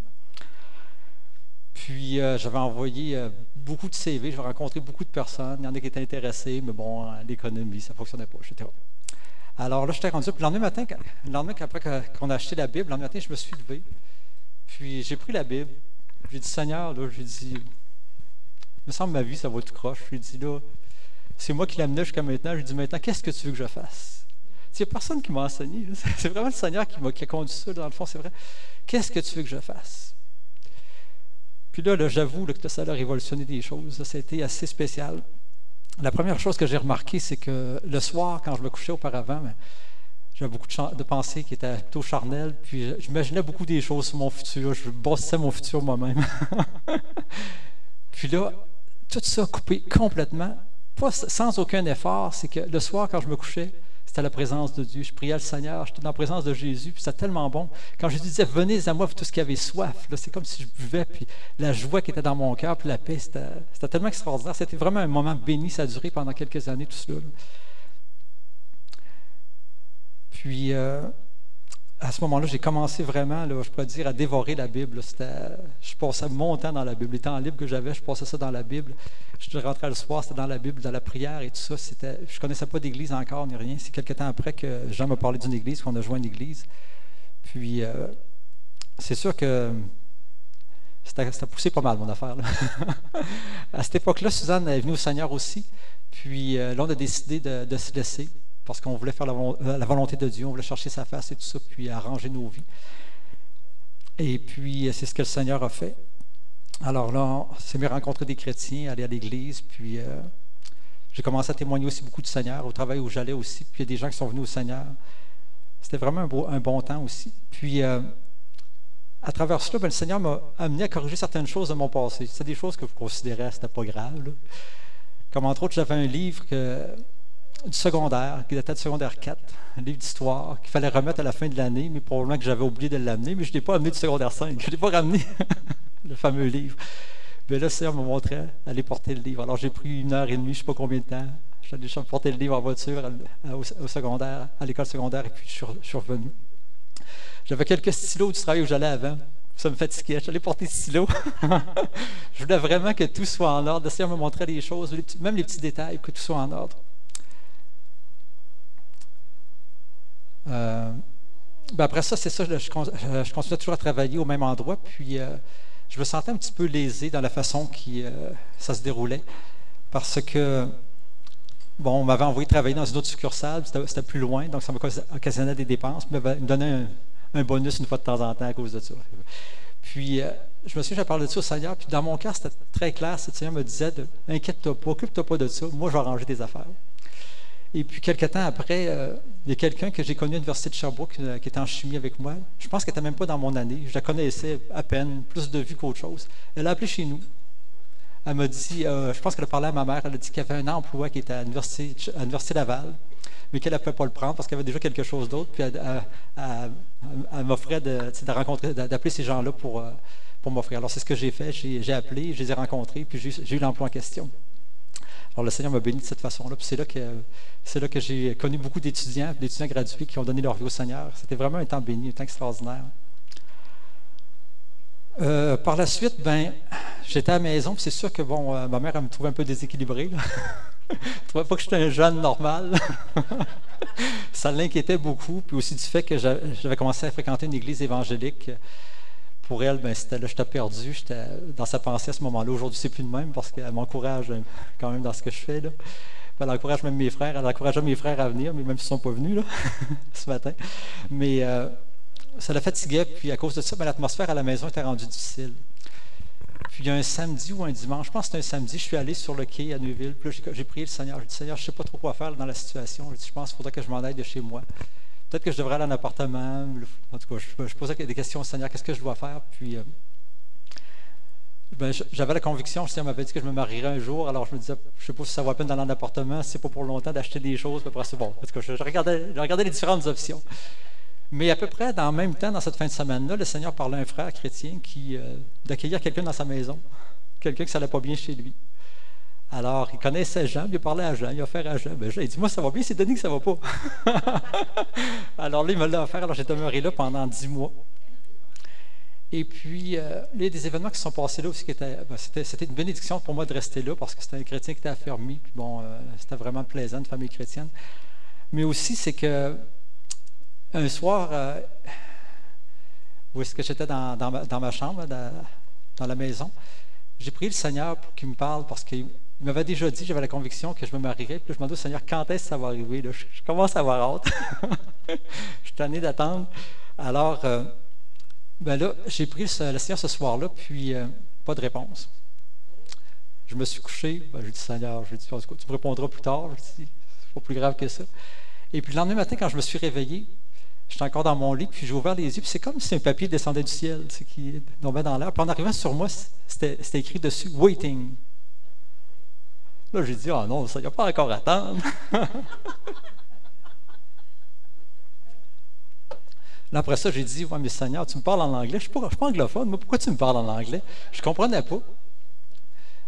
Puis, j'avais envoyé beaucoup de CV, j'avais rencontré beaucoup de personnes. Il y en a qui étaient intéressés, mais bon, l'économie, ça ne fonctionnait pas, etc. Alors là, j'étais rendu. Puis le lendemain après qu'on a acheté la Bible, le lendemain matin, je me suis levé. Puis, j'ai pris la Bible. J'ai dit, Seigneur, là, j'ai dit, il me semble que ma vie, ça va tout croche. J'ai dit, là, c'est moi qui l'amenais jusqu'à maintenant. J'ai dit, maintenant, qu'est-ce que tu veux que je fasse? Il n'y a personne qui m'a enseigné. C'est vraiment le Seigneur qui a conduit ça, dans le fond, c'est vrai. Qu'est-ce que tu veux que je fasse? Puis là j'avoue que ça a révolutionné des choses. Ça a été assez spécial. La première chose que j'ai remarqué, c'est que le soir, quand je me couchais auparavant, j'avais beaucoup de pensées qui étaient plutôt charnelles, puis j'imaginais beaucoup des choses sur mon futur. Je bossais mon futur moi-même. Puis là, tout ça coupé complètement, pas sans aucun effort. C'est que le soir, quand je me couchais, c'était la présence de Dieu. Je priais le Seigneur, j'étais dans la présence de Jésus, puis c'était tellement bon. Quand Jésus disait, venez à moi, vous tous qui avez soif, là, c'est comme si je buvais, puis la joie qui était dans mon cœur, puis la paix, c'était tellement extraordinaire. C'était vraiment un moment béni, ça a duré pendant quelques années, tout cela. Là. Puis, à ce moment-là, j'ai commencé vraiment, là, je pourrais dire, à dévorer la Bible. Je passais mon temps dans la Bible. Les temps libres que j'avais, je passais ça dans la Bible. Je rentrais le soir, c'était dans la Bible, dans la prière et tout ça. Je ne connaissais pas d'église encore, ni rien. C'est quelques temps après que Jean m'a parlé d'une église, qu'on a joint une église. Puis, c'est sûr que c'était poussé pas mal, mon affaire. Là. À cette époque-là, Suzanne est venue au Seigneur aussi. Puis, là, on a décidé de se laisser. Parce qu'on voulait faire la volonté de Dieu, on voulait chercher sa face et tout ça, puis arranger nos vies. Et puis, c'est ce que le Seigneur a fait. Alors là, on s'est mis à rencontrer des chrétiens, aller à l'église, puis j'ai commencé à témoigner aussi beaucoup du Seigneur, au travail où j'allais aussi, puis il y a des gens qui sont venus au Seigneur. C'était vraiment un bon temps aussi. Puis, à travers cela, le Seigneur m'a amené à corriger certaines choses de mon passé. C'est des choses que je considérais que c'était pas grave. Là. Comme entre autres, j'avais un livre du secondaire, qui datait de secondaire 4, un livre d'histoire qu'il fallait remettre à la fin de l'année, mais probablement que j'avais oublié de l'amener, mais je ne l'ai pas amené du secondaire 5, je ne l'ai pas ramené, le fameux livre. Mais là, le Seigneur me montrait aller porter le livre. Alors j'ai pris 1h30, je ne sais pas combien de temps, j'allais porter le livre en voiture au secondaire, à l'école secondaire, et puis je suis revenu. J'avais quelques stylos du travail où j'allais avant, ça me fatiguait, j'allais porter des stylos. Je voulais vraiment que tout soit en ordre. Le Seigneur me montrait les choses, même les petits détails, que tout soit en ordre. Après ça, c'est ça, je continuais toujours à travailler au même endroit, puis je me sentais un petit peu lésé dans la façon que ça se déroulait, parce que, bon, on m'avait envoyé travailler dans une autre succursale, c'était plus loin, donc ça m'occasionnait des dépenses, mais il me donnait un bonus une fois de temps en temps à cause de ça. Puis, je me souviens, j'ai parlé de ça au Seigneur, puis dans mon cœur, c'était très clair, le Seigneur me disait, inquiète-toi pas, occupe-toi pas de ça, moi je vais arranger tes affaires. Et puis, quelques temps après, il y a quelqu'un que j'ai connu à l'Université de Sherbrooke qui était en chimie avec moi. Je pense qu'elle n'était même pas dans mon année. Je la connaissais à peine, plus de vue qu'autre chose. Elle a appelé chez nous. Elle m'a dit, je pense qu'elle a parlé à ma mère, elle a dit qu'il y avait un emploi qui était à l'Université Laval, mais qu'elle ne pouvait pas le prendre parce qu'il y avait déjà quelque chose d'autre. Puis, elle m'offrait d'appeler ces gens-là pour m'offrir. Alors, c'est ce que j'ai fait. J'ai appelé, je les ai rencontrés, puis j'ai eu l'emploi en question. Alors, le Seigneur m'a béni de cette façon-là. Puis c'est là que j'ai connu beaucoup d'étudiants gradués qui ont donné leur vie au Seigneur. C'était vraiment un temps béni, un temps extraordinaire. Par la suite, j'étais à la maison, puis c'est sûr que ma mère, elle me trouvait un peu déséquilibré. ne trouvait pas que j'étais un jeune normal. Ça l'inquiétait beaucoup, puis aussi du fait que j'avais commencé à fréquenter une église évangélique. Pour elle, c'était là, j'étais perdu, j'étais dans sa pensée à ce moment-là. Aujourd'hui, c'est plus de même parce qu'elle m'encourage quand même dans ce que je fais, là. Elle encourage même mes frères, elle encourageait mes frères à venir, mais même s'ils ne sont pas venus là, ce matin. Mais ça la fatiguait, puis à cause de ça, l'atmosphère à la maison était rendue difficile. Puis il y a un samedi ou un dimanche, je pense que c'était un samedi, je suis allé sur le quai à Neuville, puis là, j'ai prié le Seigneur. J'ai dit, Seigneur, je ne sais pas trop quoi faire dans la situation. J'ai dit, je pense qu'il faudrait que je m'en aille de chez moi. Peut-être que je devrais aller en appartement. En tout cas, je posais des questions au Seigneur, qu'est-ce que je dois faire? Puis j'avais la conviction, le Seigneur m'avait dit que je me marierais un jour, alors je me disais, je ne sais pas si ça vaut la peine d'aller en appartement, si c'est pas pour longtemps d'acheter des choses, puis après c'est bon. En tout cas, je regardais les différentes options. Mais à peu près dans le même temps, dans cette fin de semaine-là, le Seigneur parlait à un frère chrétien d'accueillir quelqu'un dans sa maison, quelqu'un qui ne s'allait pas bien chez lui. Alors, il connaissait Jean, il a parlé à Jean, il a offert à Jean. Jean, il dit, moi, ça va bien, c'est Denis que ça va pas. Alors là, il me l'a offert, alors j'ai demeuré là pendant 10 mois. Et puis, il y a des événements qui se sont passés là aussi qui étaient, c'était une bénédiction pour moi de rester là parce que c'était un chrétien qui était affermi, puis bon, c'était vraiment plaisant, une famille chrétienne. Mais aussi, c'est que un soir, où est-ce que j'étais dans ma chambre, dans la maison, j'ai prié le Seigneur pour qu'il me parle parce qu'il m'avait déjà dit, j'avais la conviction que je me marierais. Puis là, je me demandais au Seigneur, quand est-ce que ça va arriver? Là, je commence à avoir hâte. Je suis tanné d'attendre. Alors, là, j'ai prié le Seigneur ce soir-là, puis pas de réponse. Je me suis couché, j'ai dit, Seigneur, tu me répondras plus tard. Je dis, c'est pas plus grave que ça. Et puis le lendemain matin, quand je me suis réveillé, j'étais encore dans mon lit, puis j'ai ouvert les yeux, puis c'est comme si un papier descendait du ciel, qui tombait dans l'air. Puis en arrivant sur moi, c'était écrit dessus « Waiting ». Là, j'ai dit « Ah non, ça, il n'y a pas encore à attendre ». Là, après ça, j'ai dit « Ouais, mais Seigneur, tu me parles en anglais. Je ne suis pas anglophone, mais pourquoi tu me parles en anglais? » Je ne comprenais pas.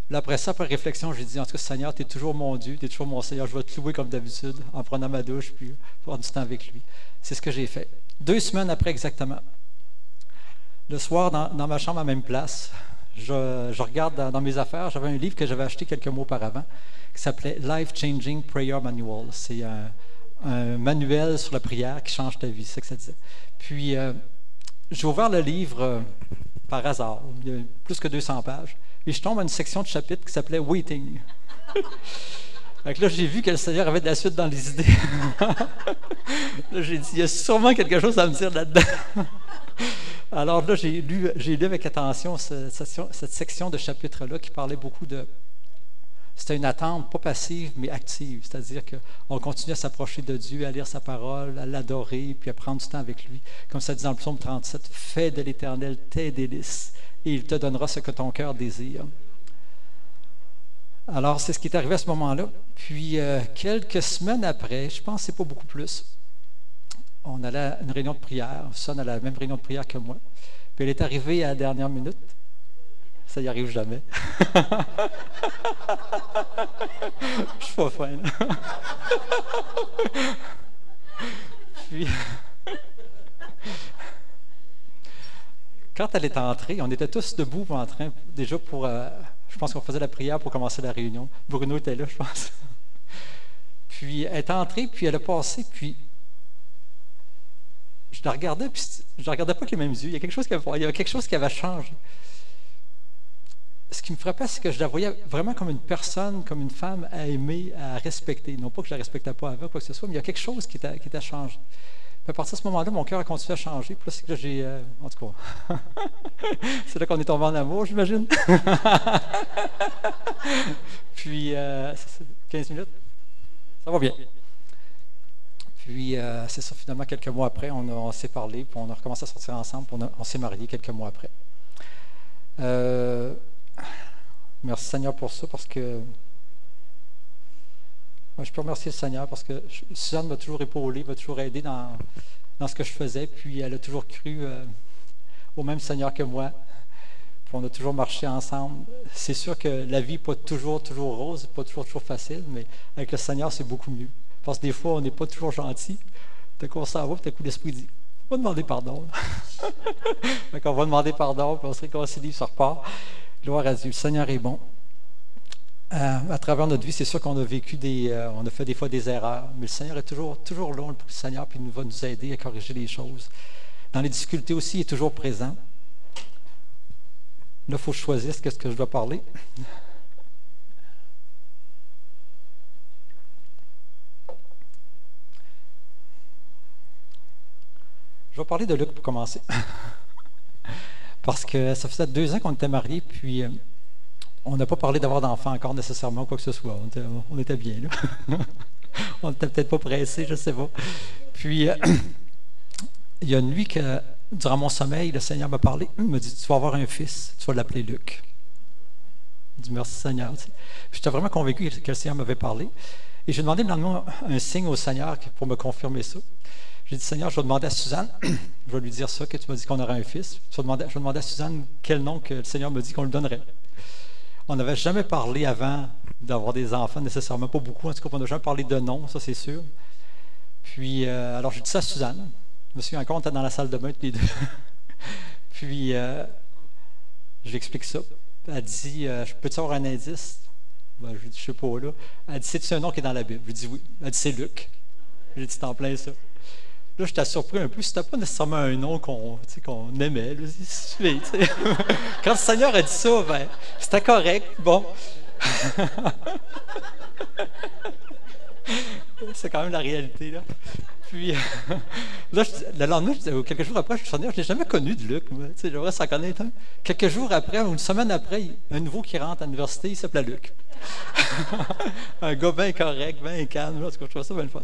Là, après ça, après réflexion, j'ai dit, en tout cas, Seigneur, tu es toujours mon Dieu, tu es toujours mon Seigneur, je vais te louer comme d'habitude, en prenant ma douche, puis prendre du temps avec lui. C'est ce que j'ai fait. 2 semaines après exactement, le soir, dans ma chambre à même place, je regarde dans mes affaires, j'avais un livre que j'avais acheté quelques mois auparavant, qui s'appelait Life Changing Prayer Manual. C'est un manuel sur la prière qui change ta vie, c'est ce que ça disait. Puis, j'ai ouvert le livre par hasard, il y a plus que 200 pages. Et je tombe à une section de chapitre qui s'appelait « Waiting ». Donc là, j'ai vu que le Seigneur avait de la suite dans les idées. Là, j'ai dit, il y a sûrement quelque chose à me dire là-dedans. Alors là, j'ai lu avec attention cette section de chapitre-là qui parlait beaucoup de... C'était une attente, pas passive, mais active. C'est-à-dire qu'on continue à s'approcher de Dieu, à lire sa parole, à l'adorer, puis à prendre du temps avec lui. Comme ça dit dans le psaume 37, « Fais de l'Éternel tes délices, et il te donnera ce que ton cœur désire. » Alors, c'est ce qui est arrivé à ce moment-là. Puis, quelques semaines après, je pense que ce n'est pas beaucoup plus, on allait à une réunion de prière. Sonne à la même réunion de prière que moi. Puis, elle est arrivée à la dernière minute. Ça n'y arrive jamais. Je suis pas fin, là. Puis, quand elle est entrée, on était tous debout en train, déjà pour... je pense qu'on faisait la prière pour commencer la réunion. Bruno était là, je pense. Puis elle est entrée, puis elle a passé, puis je la regardais, puis je la regardais pas avec les mêmes yeux. Il y avait quelque chose qui avait changé. Ce qui me frappait, c'est que je la voyais vraiment comme une personne, comme une femme à aimer, à respecter. Non pas que je la respectais pas avant, quoi que ce soit, mais il y a quelque chose qui était changé. Puis à partir de ce moment-là, mon cœur a continué à changer. Puis là, c'est que j'ai... en tout cas, c'est là qu'on est tombé en amour, j'imagine. Puis, 15 minutes, ça va bien. Puis, c'est ça, finalement, quelques mois après, on s'est parlé, puis on a recommencé à sortir ensemble, puis on s'est mariés quelques mois après. Merci Seigneur pour ça, parce que je peux remercier le Seigneur parce que Suzanne m'a toujours épaulé, m'a toujours aidé dans ce que je faisais, puis elle a toujours cru au même Seigneur que moi, puis on a toujours marché ensemble. C'est sûr que la vie n'est pas toujours rose, pas toujours facile, mais avec le Seigneur, c'est beaucoup mieux. Parce que des fois, on n'est pas toujours gentil, d'un coup on s'en va, puis d'un coup l'Esprit dit « On va demander pardon. » Donc on va demander pardon, puis on se réconcilie, ça repart. Gloire à Dieu, le Seigneur est bon. À travers notre vie, c'est sûr qu'on a vécu on a fait des fois des erreurs, mais le Seigneur est toujours là, le Seigneur, puis il va nous aider à corriger les choses. Dans les difficultés aussi, il est toujours présent. Là, il faut choisir ce que je dois parler. Je vais parler de Luc pour commencer. Parce que ça faisait 2 ans qu'on était mariés, puis on n'a pas parlé d'avoir d'enfants encore nécessairement, quoi que ce soit. On était bien, là. On n'était peut-être pas pressés, je ne sais pas. Puis, il y a une nuit que, durant mon sommeil, le Seigneur m'a parlé. Il m'a dit, tu vas avoir un fils, tu vas l'appeler Luc. Je dis, merci Seigneur. J'étais vraiment convaincu que le Seigneur m'avait parlé. Et j'ai demandé le lendemain un signe au Seigneur pour me confirmer ça. J'ai dit, Seigneur, je vais demander à Suzanne, je vais lui dire ça, que tu m'as dit qu'on aurait un fils. Je vais demander à Suzanne quel nom que le Seigneur m'a dit qu'on lui donnerait. On n'avait jamais parlé avant d'avoir des enfants, nécessairement, pas beaucoup. En tout cas, on n'a jamais parlé de nom, ça c'est sûr. Puis, alors j'ai dit ça à Suzanne. Je me souviens encore, on était dans la salle de bain tous les deux. Puis, je lui explique ça. Elle dit, peux-tu avoir un indice? Ben, je lui dis, je ne sais pas, là. Elle dit, c'est-tu un nom qui est dans la Bible? Je lui dis oui. Elle dit, c'est Luc. J'ai dit, c'est en plein ça. Là, j'étais surpris un peu. C'était pas nécessairement un nom qu'on aimait. Là. Quand le Seigneur a dit ça, ben, c'était correct. Bon. C'est quand même la réalité, là. Puis, là, le lendemain, quelques jours après, je suis je n'ai jamais connu de Luc. J'aimerais s'en connaître un. Quelques jours après, ou une semaine après, un nouveau qui rentre à l'université, il s'appelait Luc. Un gars bien correct, bien calme. Là, je trouve ça bien le fun.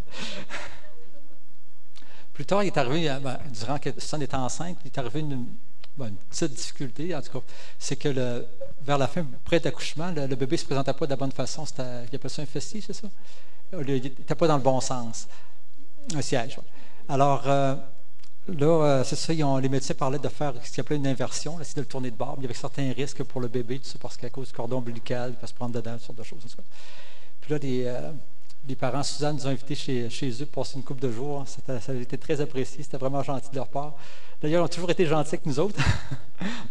Plus tard, il est arrivé, durant que Suzanne était enceinte, il est arrivé une petite difficulté, en tout cas. C'est que vers la fin, près d'accouchement, le bébé ne se présentait pas de la bonne façon. Il appelle ça un festif, c'est ça? Il n'était pas dans le bon sens. Un siège. Alors, là, c'est ça, les médecins parlaient de faire ce qu'ils appelaient une inversion, c'est de le tourner de bord. Il y avait certains risques pour le bébé, tout ça, parce qu'à cause du cordon ombilical, il va se prendre dedans, toutes sortes de choses. Puis là, les parents, Suzanne, nous ont invités chez eux pour passer une couple de jours. Ça a été très apprécié, c'était vraiment gentil de leur part. D'ailleurs, ils ont toujours été gentils avec nous autres.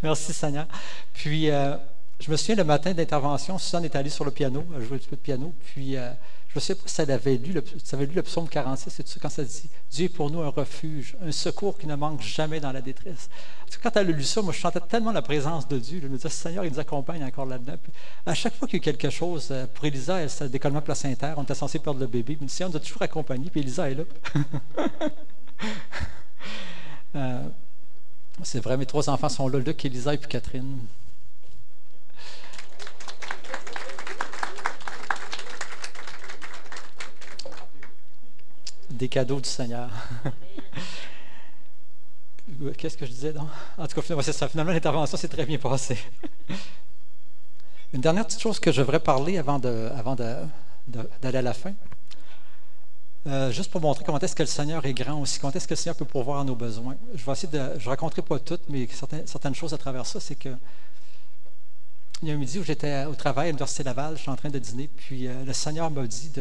Merci Seigneur. Puis, je me souviens, le matin d'intervention, Suzanne est allée sur le piano, elle jouait un petit peu de piano, puis je ne sais pas si elle avait lu le psaume 46, c'est ça, quand ça dit « Dieu est pour nous un refuge, un secours qui ne manque jamais dans la détresse ». Quand elle a lu ça, moi, je sentais tellement la présence de Dieu. Je me disais, Seigneur, il nous accompagne encore là-dedans. Puis, à chaque fois qu'il y a eu quelque chose, pour Élisa, c'était le décollement placentaire, on était censé perdre le bébé, mais le Seigneur nous a toujours accompagnés, puis Élisa est là. C'est vrai, mes 3 enfants sont là, Luc, Élisa et puis Catherine. Des cadeaux du Seigneur. Qu'est-ce que je disais donc? En tout cas, c'est ça. Finalement, l'intervention s'est très bien passée. Une dernière petite chose que je devrais parler avant d'aller à la fin. Juste pour montrer comment est-ce que le Seigneur est grand aussi, comment est-ce que le Seigneur peut pourvoir à nos besoins. Je vais essayer je ne raconterai pas toutes, mais certaines choses à travers ça, c'est que il y a un midi où j'étais au travail à l'Université Laval, je suis en train de dîner, puis le Seigneur m'a dit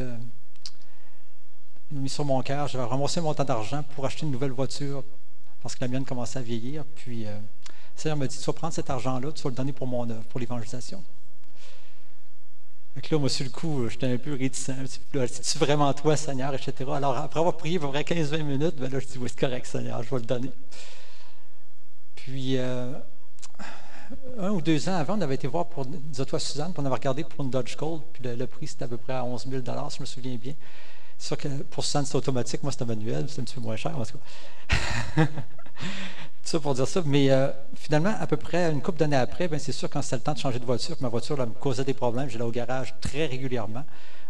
il m'a mis sur mon cœur, je vais ramasser mon montant d'argent pour acheter une nouvelle voiture parce que la mienne commençait à vieillir. Puis le Seigneur m'a dit, tu vas prendre cet argent-là, tu vas le donner pour mon œuvre, pour l'évangélisation. Donc là, moi, sur le coup, j'étais un peu réticent. C'est-tu vraiment toi, Seigneur, etc. Alors, après avoir prié à peu près 15-20 minutes, ben là, je dis, oui, c'est correct, Seigneur, je vais le donner. Puis, 1 ou 2 ans avant, on avait été voir pour des autos à Suzanne, puis on avait regardé pour une Dodge Gold, puis le prix, c'était à peu près à 11 000 $, si je me souviens bien. C'est sûr que pour Suzanne, c'est automatique. Moi, c'était manuel. C'est un petit peu moins cher, en tout cas. Tout ça pour dire ça. Mais finalement, à peu près une couple d'années après, c'est sûr, quand c'était le temps de changer de voiture, ma voiture là, me causait des problèmes. J'allais au garage très régulièrement.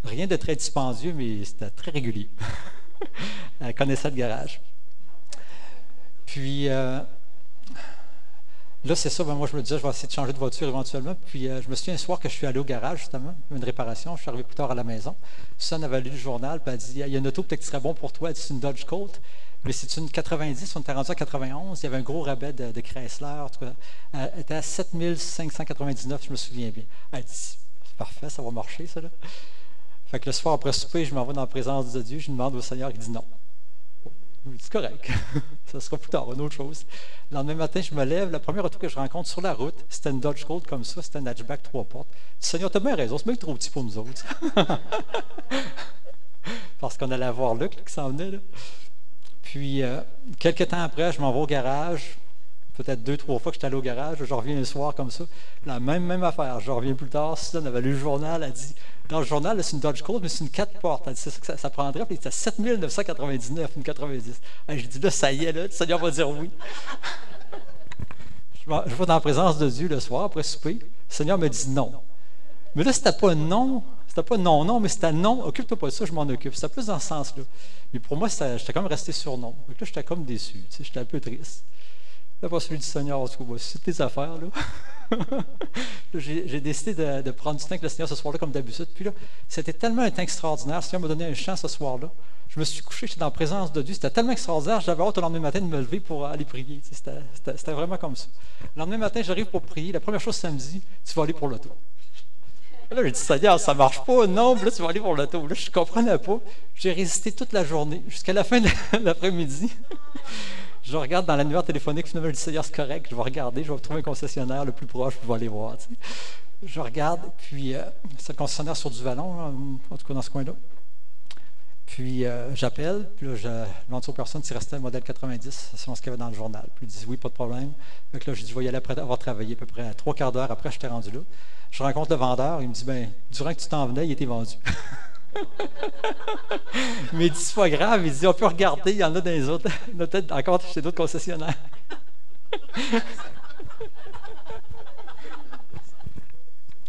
Rien de très dispendieux, mais c'était très régulier. Elle connaissait le garage. Puis, là, c'est ça. Moi, je me disais, je vais essayer de changer de voiture éventuellement. Puis, je me souviens un soir que je suis allé au garage, justement, une réparation. Je suis arrivé plus tard à la maison. Suzanne avait lu le journal, puis elle dit, il y a une auto peut-être qui serait bon pour toi. Elle dit, c'est une Dodge Colt. Mais c'est une 90, on était rendu à 91. Il y avait un gros rabais de Chrysler. En tout cas, elle était à 7 599, je me souviens bien. Elle dit, c'est parfait, ça va marcher, ça, là. Fait que le soir après souper, je m'en vais dans la présence de Dieu. Je demande au Seigneur, il dit non. C'est correct. Ça sera plus tard, une autre chose. Le lendemain matin, je me lève. La première auto que je rencontre sur la route, c'était une Dodge Colt comme ça. C'était un hatchback 3 portes. Je dis, Seigneur, tu as bien raison. C'est même trop petit pour nous autres. Parce qu'on allait avoir Luc qui s'en venait. Là. Puis, quelques temps après, je m'en vais au garage. Peut-être 2-3 fois que j'étais allé au garage. Je reviens le soir comme ça. La même affaire. Je reviens plus tard. Susan avait lu le journal. Elle dit, dans le journal, c'est une Dodge Colt, mais c'est une 4 portes. Elle dit, c'est ça que ça prendrait. Puis c'était 7 999, une 90. J'ai dit, là, ça y est, là, le Seigneur va dire oui. Je vais dans la présence de Dieu le soir, après souper. Le Seigneur me dit non. Mais là, c'était pas non. C'était pas non, mais c'était non. Occupe-toi pas de ça, je m'en occupe. C'était plus dans ce sens-là. Mais pour moi, j'étais comme resté sur non. Donc là, j'étais comme déçu. Tu sais, j'étais un peu triste. Là, pas celui du Seigneur, en tout cas, c'est tes affaires, là. J'ai décidé de prendre du temps avec le Seigneur ce soir-là, comme d'habitude. Puis là, c'était tellement un temps extraordinaire. Le Seigneur m'a donné un chant ce soir-là. Je me suis couché, j'étais dans la présence de Dieu. C'était tellement extraordinaire, j'avais hâte le lendemain matin de me lever pour aller prier. Tu sais, c'était vraiment comme ça. Le lendemain matin, j'arrive pour prier. La première chose, ça me dit, tu vas aller pour l'auto. Là, j'ai dit, Seigneur, ça ne marche pas. Non, là, tu vas aller pour l'auto. Là, je ne comprenais pas. J'ai résisté toute la journée, jusqu'à la fin de l'après-midi. Je regarde dans l'annuaire téléphonique, finalement, je dis, Seigneur, c'est correct, je vais regarder, je vais trouver un concessionnaire le plus proche, je vais aller voir. Tu sais. Je regarde, puis c'est le concessionnaire sur du Vallon, en tout cas dans ce coin-là. Puis j'appelle, puis là, je demande aux personnes s'il restait un modèle 90, selon ce qu'il y avait dans le journal. Puis ils disent, oui, pas de problème. Donc là, je dis, je vais y aller après avoir travaillé, à peu près 3/4 d'heure après, j'étais rendu là. Je rencontre le vendeur, il me dit, bien, durant que tu t'en venais, il était vendu. Mais il dit, c'est pas grave, il dit, on peut regarder, il y en a dans les autres, il y en a peut-être encore chez d'autres concessionnaires.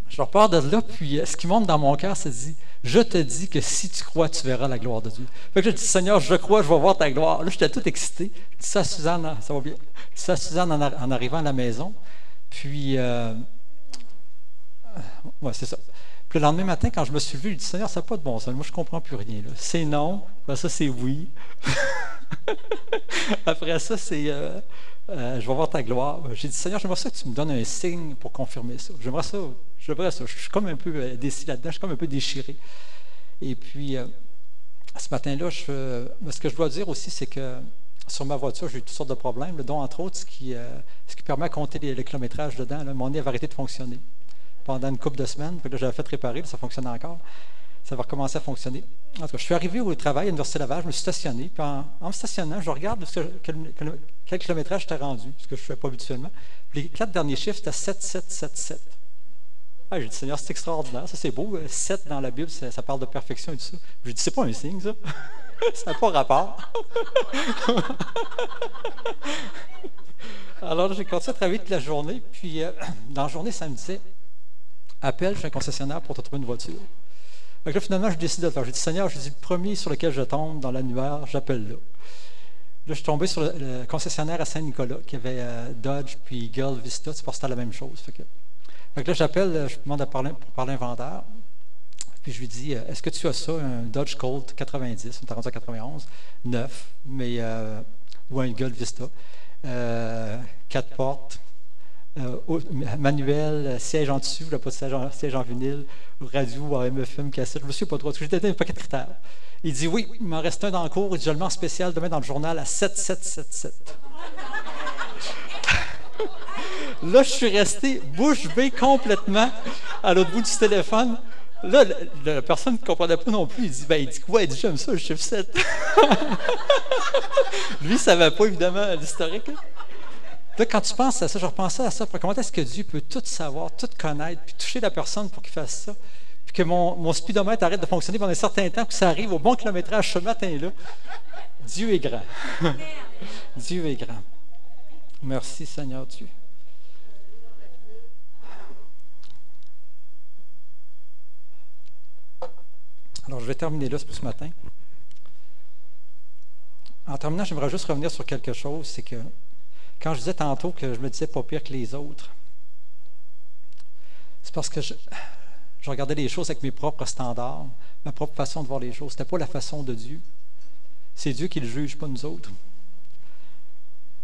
Je repars de là, puis ce qui monte dans mon cœur, c'est dit, je te dis que si tu crois, tu verras la gloire de Dieu. Fait que je dis, Seigneur, je crois, je vais voir ta gloire. Là, j'étais tout excité. Je dis ça à Suzanne, ça va bien. Je dis ça à Suzanne en arrivant à la maison. Puis, ouais, c'est ça. Puis le lendemain matin, quand je me suis levé, je dis, Seigneur, ça n'a pas de bon sens. Moi, je ne comprends plus rien. Là. C'est non. Après ça, c'est oui. Après ça, c'est je vais voir ta gloire. J'ai dit, Seigneur, j'aimerais ça que tu me donnes un signe pour confirmer ça. J'aimerais ça. Je suis comme un peu déçu là-dedans. Je suis comme un peu déchiré. Et puis, ce matin-là, ce que je dois dire aussi, c'est que sur ma voiture, j'ai eu toutes sortes de problèmes, dont entre autres ce qui permet de compter le kilométrage dedans. Là, mon nez avait arrêté de fonctionner pendant une couple de semaines. Puis là, j'avais fait réparer, ça fonctionnait encore. Ça va recommencer à fonctionner. En tout cas, je suis arrivé au travail à l'Université Laval, je me suis stationné. Puis en me stationnant, je regarde quel kilométrage j'étais rendu, ce que je ne fais pas habituellement. Puis les 4 derniers chiffres, c'était 7777. Ah, j'ai dit, Seigneur, c'est extraordinaire, ça c'est beau. 7 dans la Bible, ça parle de perfection et tout ça. J'ai dit, c'est pas un signe, ça. Ça n'a pas rapport. Alors, j'ai continué à travailler toute la journée. Puis, dans la journée, ça me disait, appelle chez un concessionnaire pour te trouver une voiture. Donc là, finalement, je décide de le faire. J'ai dit, Seigneur, je dis, le premier sur lequel je tombe dans l'annuaire, j'appelle là. Là, je suis tombé sur le concessionnaire à Saint-Nicolas, qui avait Dodge puis Girl Vista. C'est parce que c'était la même chose. Donc là, j'appelle, je demande pour parler à un vendeur. Puis je lui dis, est-ce que tu as ça, un Dodge Colt 90, on est rendu à 91, neuf, mais, ou un Girl Vista, 4 portes, manuel, siège en dessus, pas de siège en vinyle, radio, AM/FM, cassette, je ne me souviens pas trop, j'ai donné un paquet de critères. Il dit, oui, il m'en reste un dans le cours, il dit, je le mets en spécial demain dans le journal à 7777. Là, je suis resté bouche bée complètement à l'autre bout du téléphone. Là, la personne ne comprenait pas non plus. Il dit quoi? Il dit, j'aime ça, le chiffre 7. Lui, il ne savait pas, évidemment, l'historique. Là, quand tu penses à ça, je repensais à ça. Comment est-ce que Dieu peut tout savoir, tout connaître, puis toucher la personne pour qu'il fasse ça? Puis que mon speedomètre arrête de fonctionner pendant un certain temps, puis que ça arrive au bon kilométrage ce matin-là. Dieu est grand. Dieu est grand. Merci, Seigneur Dieu. Alors, je vais terminer là pour ce matin. En terminant, j'aimerais juste revenir sur quelque chose. C'est que quand je disais tantôt que je me disais pas pire que les autres, c'est parce que je regardais les choses avec mes propres standards, ma propre façon de voir les choses. Ce n'était pas la façon de Dieu. C'est Dieu qui le juge, pas nous autres.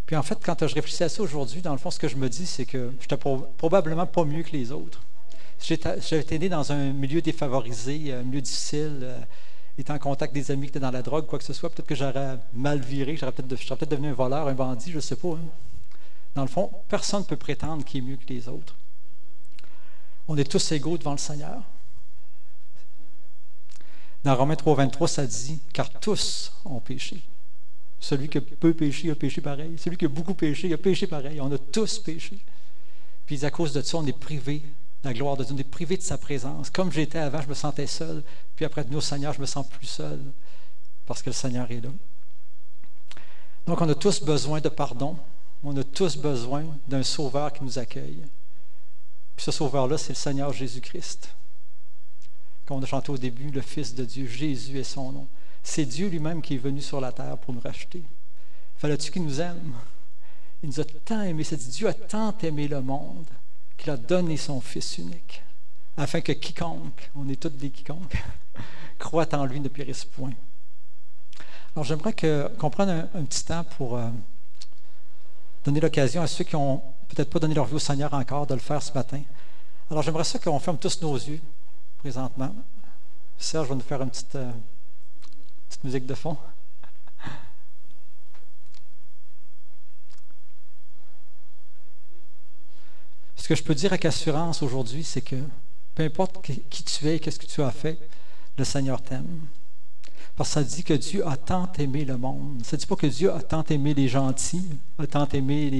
Puis en fait, quand je réfléchissais à ça aujourd'hui, dans le fond, ce que je me dis, c'est que je n'étais probablement pas mieux que les autres. J'avais été né dans un milieu défavorisé, un milieu difficile, été en contact des amis qui étaient dans la drogue, quoi que ce soit. Peut-être que j'aurais mal viré, je serais peut-être devenu un voleur, un bandit, je ne sais pas. Hein. Dans le fond, personne ne peut prétendre qu'il est mieux que les autres. On est tous égaux devant le Seigneur. Dans Romains 3, 23, ça dit « Car tous ont péché. Celui qui a peu péché a péché pareil. Celui qui a beaucoup péché a péché pareil. On a tous péché. » Puis à cause de ça, on est privé de la gloire de Dieu. On est privé de sa présence. Comme j'étais avant, je me sentais seul. Puis après venir au Seigneur, je me sens plus seul. Parce que le Seigneur est là. Donc, on a tous besoin de pardon. On a tous besoin d'un sauveur qui nous accueille. Puis ce sauveur-là, c'est le Seigneur Jésus-Christ. Comme on a chanté au début, le Fils de Dieu, Jésus est son nom. C'est Dieu lui-même qui est venu sur la terre pour nous racheter. Fallait-tu qu'il nous aime? Il nous a tant aimés. C'est dit, Dieu a tant aimé le monde qu'il a donné son Fils unique, afin que quiconque, on est tous des quiconques, croit en lui ne périsse point. Alors j'aimerais qu'on prenne un petit temps pour donner l'occasion à ceux qui n'ont peut-être pas donné leur vie au Seigneur encore de le faire ce matin. Alors j'aimerais ça qu'on ferme tous nos yeux présentement. Serge va nous faire une petite musique de fond. Ce que je peux dire avec assurance aujourd'hui, c'est que peu importe qui tu es et qu'est-ce que tu as fait, le Seigneur t'aime. Parce que ça dit que Dieu a tant aimé le monde. Ça ne dit pas que Dieu a tant aimé les gentils, a tant aimé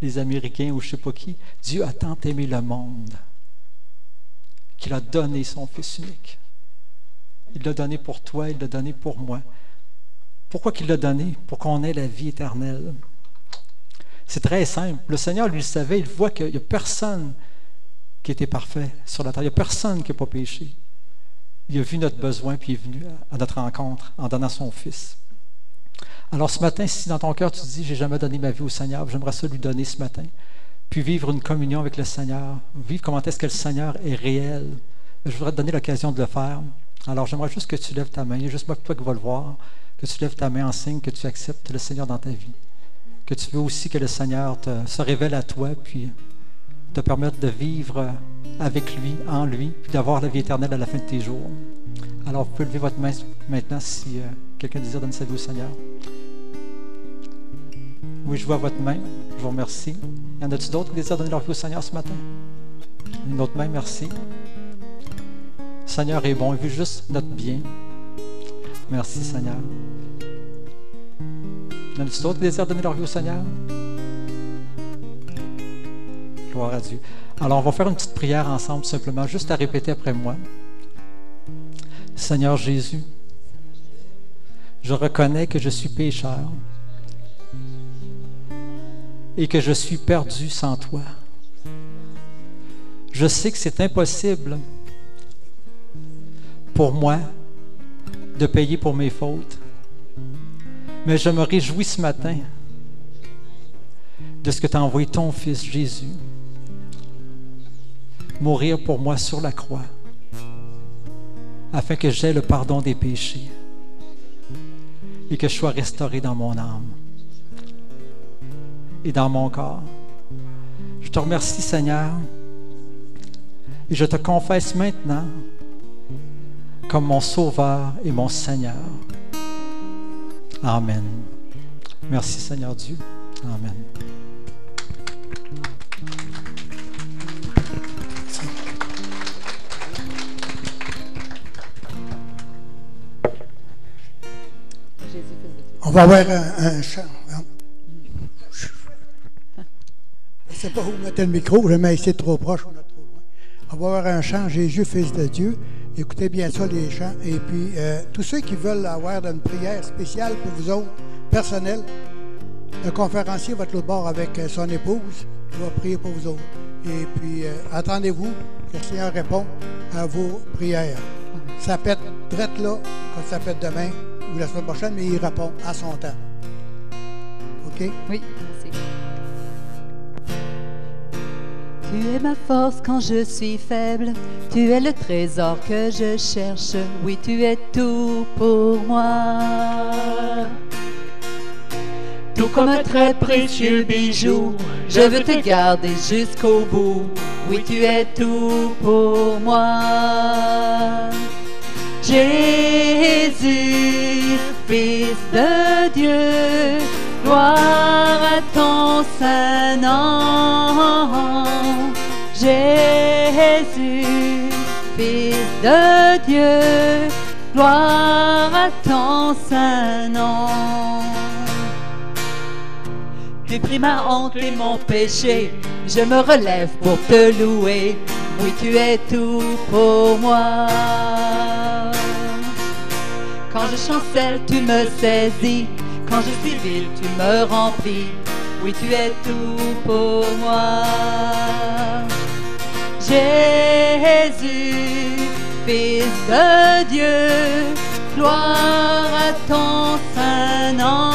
les Américains ou je ne sais pas qui. Dieu a tant aimé le monde qu'il a donné son Fils unique. Il l'a donné pour toi, il l'a donné pour moi. Pourquoi qu'il l'a donné? Pour qu'on ait la vie éternelle. C'est très simple. Le Seigneur, lui, le savait. Il voit qu'il n'y a personne qui était parfait sur la terre. Il n'y a personne qui n'a pas péché. Il a vu notre besoin, puis il est venu à notre rencontre en donnant son Fils. Alors ce matin, si dans ton cœur tu te dis « J'ai jamais donné ma vie au Seigneur », j'aimerais ça lui donner ce matin. Puis vivre une communion avec le Seigneur. Vivre comment est-ce que le Seigneur est réel. Je voudrais te donner l'occasion de le faire. Alors j'aimerais juste que tu lèves ta main. Il y a juste moi toi qui va le voir. Que tu lèves ta main en signe que tu acceptes le Seigneur dans ta vie. Que tu veux aussi que le Seigneur se révèle à toi, puis te permette de vivre avec lui, en lui, puis d'avoir la vie éternelle à la fin de tes jours. Alors, vous pouvez lever votre main maintenant si quelqu'un désire donner sa vie au Seigneur. Oui, je vois votre main. Je vous remercie. Y en a-t-il d'autres qui désirent donner leur vie au Seigneur ce matin? Une autre main, merci. Le Seigneur est bon. Il veut juste notre bien. Merci, Seigneur. Y en a-t-il d'autres qui désirent donner leur vie au Seigneur? Gloire à Dieu. Alors, on va faire une petite prière ensemble, simplement, juste à répéter après moi. Seigneur Jésus, je reconnais que je suis pécheur et que je suis perdu sans toi. Je sais que c'est impossible pour moi de payer pour mes fautes, mais je me réjouis ce matin de ce que tu as envoyé ton Fils Jésus mourir pour moi sur la croix, afin que j'aie le pardon des péchés et que je sois restauré dans mon âme et dans mon corps. Je te remercie, Seigneur, et je te confesse maintenant comme mon Sauveur et mon Seigneur. Amen. Merci, Seigneur Dieu. Amen. On va avoir un chant. Je ne sais pas où mettre le micro, je mets ici trop proche, on est trop loin. On va avoir un chant, Jésus, Fils de Dieu. Écoutez bien ça, les chants. Et puis, tous ceux qui veulent avoir une prière spéciale pour vous autres, personnelle, le conférencier va être l'autre bord avec son épouse. Il va prier pour vous autres. Et puis, attendez-vous que le Seigneur réponde à vos prières. Ça peut être drette là, comme ça peut être demain ou la semaine prochaine, mais il répond à son temps. OK? Oui, merci. Tu es ma force quand je suis faible, tu es le trésor que je cherche, oui, tu es tout pour moi. Tout comme un très précieux bijou, je veux te garder jusqu'au bout, oui, tu es tout pour moi. Jésus, Jésus, Fils de Dieu, gloire à ton saint nom. Jésus, Fils de Dieu, gloire à ton saint nom. Tu pris ma honte et mon péché, je me relève pour te louer. Oui, tu es tout pour moi. Quand je chancelle, tu me saisis. Quand je suis vile, tu me remplis. Oui, tu es tout pour moi. Jésus, Fils de Dieu, gloire à ton saint nom.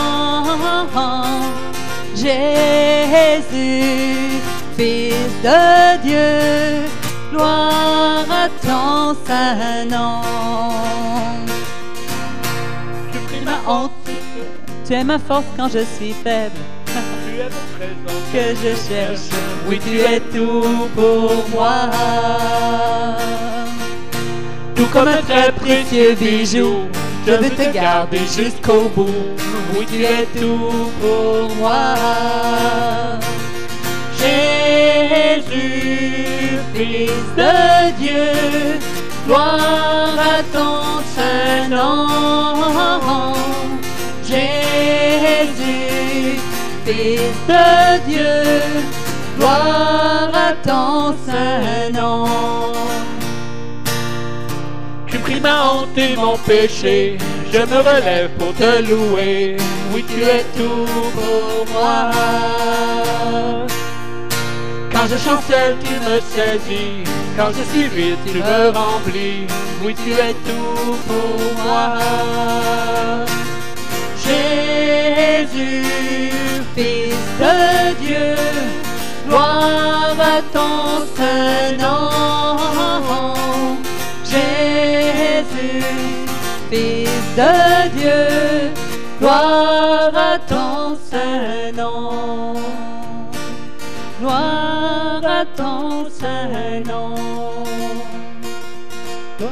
Jésus, Fils de Dieu, gloire à ton saint nom. Je prie ma honte, tu es ma force quand je suis faible. Tu es mon trésor Que je cherche, oui tu es tout pour moi. Tout comme un très précieux bijou, je veux te garder jusqu'au bout. Oui tu es tout pour moi. Jésus, Fils de Dieu, gloire à ton saint nom. Jésus, Fils de Dieu, gloire à ton saint nom. Tu pris ma honte et mon péché, je me relève pour te louer. Oui, tu es tout pour moi. Quand je chancelle, tu me saisis. Quand je suis vide, tu me remplis. Oui, tu es tout pour moi. Jésus, Fils de Dieu, gloire à ton saint nom. Jésus, Fils de Dieu, gloire à ton saint nom. Gloire à ton saint nom. Gloire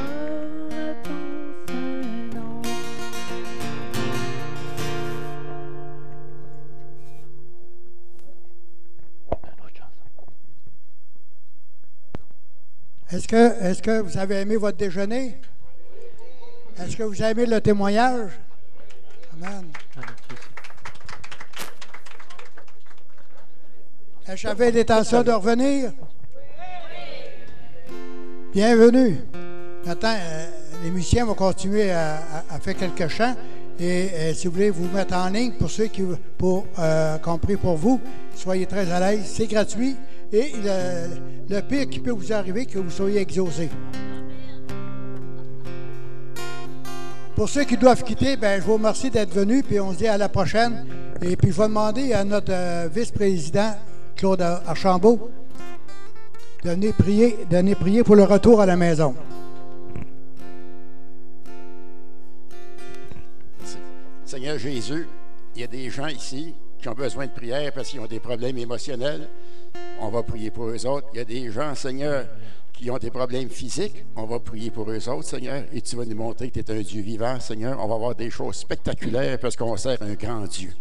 à ton saint nom. Est-ce que vous avez aimé votre déjeuner? Est-ce que vous avez aimé le témoignage? Amen. Est-ce que j'avais l'intention de revenir? Bienvenue. Maintenant, les musiciens vont continuer à faire quelques chants. Et si vous voulez vous mettre en ligne, pour ceux qui qu'on prie pour vous, soyez très à l'aise. C'est gratuit. Et le pire qui peut vous arriver, que vous soyez exaucés. Pour ceux qui doivent quitter, ben, je vous remercie d'être venus, puis on se dit à la prochaine. Et puis je vais demander à notre vice-président, Claude Archambault, de venir prier pour le retour à la maison. Seigneur Jésus, il y a des gens ici qui ont besoin de prière parce qu'ils ont des problèmes émotionnels. On va prier pour eux autres. Il y a des gens, Seigneur, qui ont des problèmes physiques. On va prier pour eux autres, Seigneur. Et tu vas nous montrer que tu es un Dieu vivant, Seigneur. On va voir des choses spectaculaires parce qu'on sert un grand Dieu.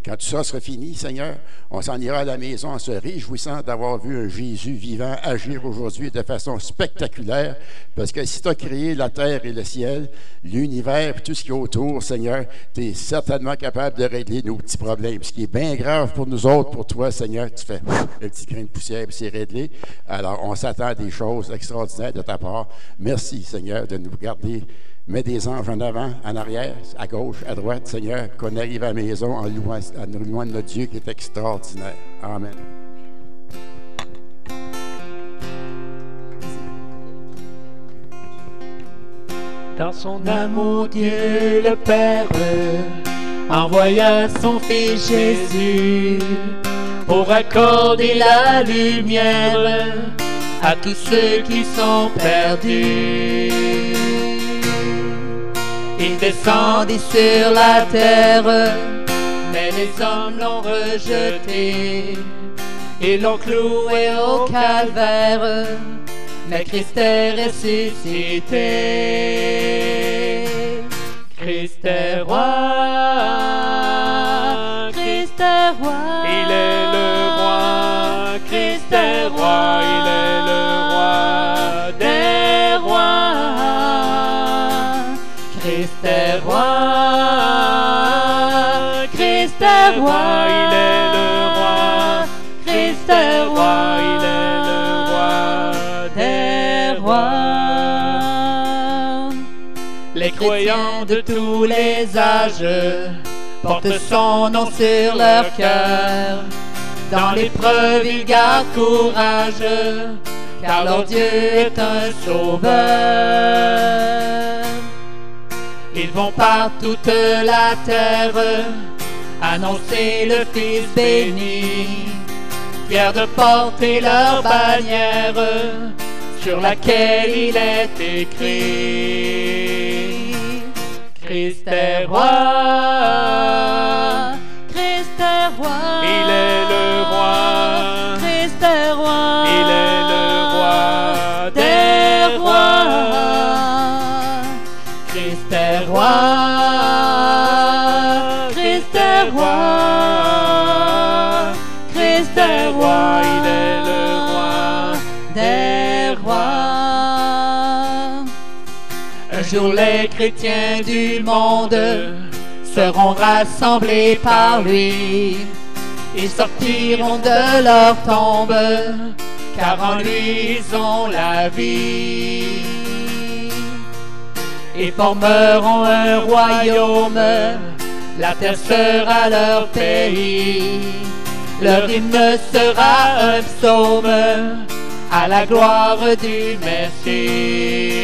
Quand tout ça sera fini, Seigneur, on s'en ira à la maison en se réjouissant d'avoir vu un Jésus vivant agir aujourd'hui de façon spectaculaire. Parce que si tu as créé la terre et le ciel, l'univers et tout ce qui est autour, Seigneur, tu es certainement capable de régler nos petits problèmes. Ce qui est bien grave pour nous autres, pour toi, Seigneur, tu fais un petit grain de poussière et c'est réglé. Alors, on s'attend à des choses extraordinaires de ta part. Merci, Seigneur, de nous garder. Mets des anges en avant, en arrière, à gauche, à droite, Seigneur, qu'on arrive à la maison en louant de notre Dieu qui est extraordinaire. Amen. Dans son amour, Dieu le Père envoya son Fils Jésus pour accorder la lumière à tous ceux qui sont perdus. Il descendit sur la terre, mais les hommes l'ont rejeté et l'ont cloué au calvaire, mais Christ est ressuscité. Christ est roi, Christ est roi. il est le roi, Christ est roi, il est le roi des rois. Christ est roi, Christ est roi, il est le roi, Christ est roi, il est le roi des rois. Les croyants de tous les âges portent son nom sur leur cœur. Dans l'épreuve, ils gardent courage, car leur Dieu est un sauveur. Ils vont par toute la terre annoncer le Fils béni, fiers de porter leur bannière sur laquelle il est écrit: Christ est roi, Christ est roi. il est le roi, Christ est roi. il est le roi des rois. Christ est roi, Christ est roi, Christ est roi, il est le roi des rois. Un jour les chrétiens du monde seront rassemblés par lui. Ils sortiront de leur tombe, car en lui ils ont la vie. Ils formeront un royaume, la terre sera leur pays. Leur hymne sera un psaume à la gloire du Messie.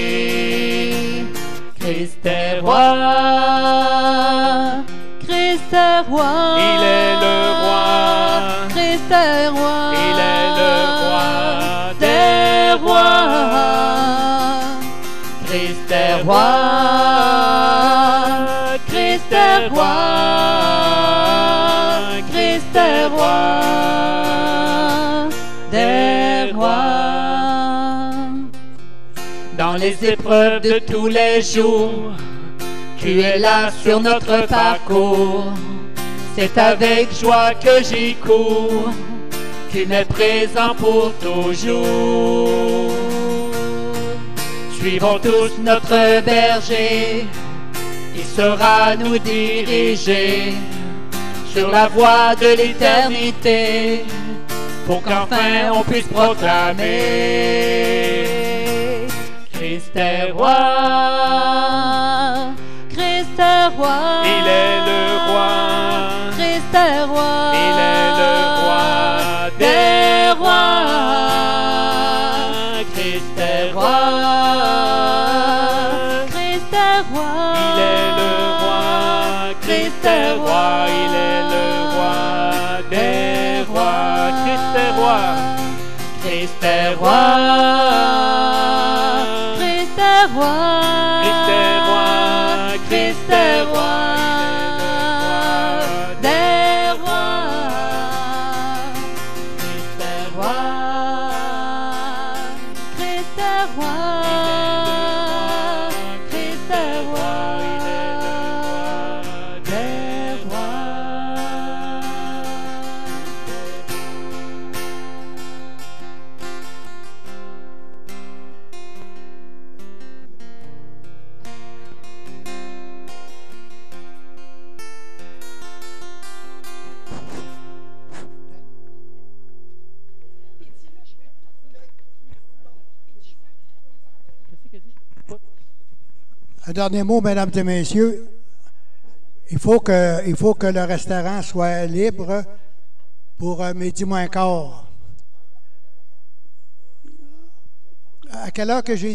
Christ est roi, Christ est roi. il est le roi, Christ est roi. il est le roi des rois. Christ est roi, Christ est roi, Christ est roi des rois. Dans les épreuves de tous les jours, tu es là sur notre parcours. C'est avec joie que j'y cours, tu m'es présent pour toujours. Suivons tous notre berger, il saura nous diriger sur la voie de l'éternité, pour qu'enfin on puisse proclamer: Christ est roi, Christ est roi. il est le roi, Christ est roi. il est le roi des rois. Christ est roi, Christ est roi. il est le roi, Christ est roi, il est le roi des rois. Christ est roi, Christ est roi, Christ est roi. Christ est roi, Christ est roi des rois. Christ est roi, Christ est roi. Christ est roi, il est le roi des rois. Un dernier mot, mesdames et messieurs. Il faut que le restaurant soit libre pour midi moins quart. À quelle heure que j'ai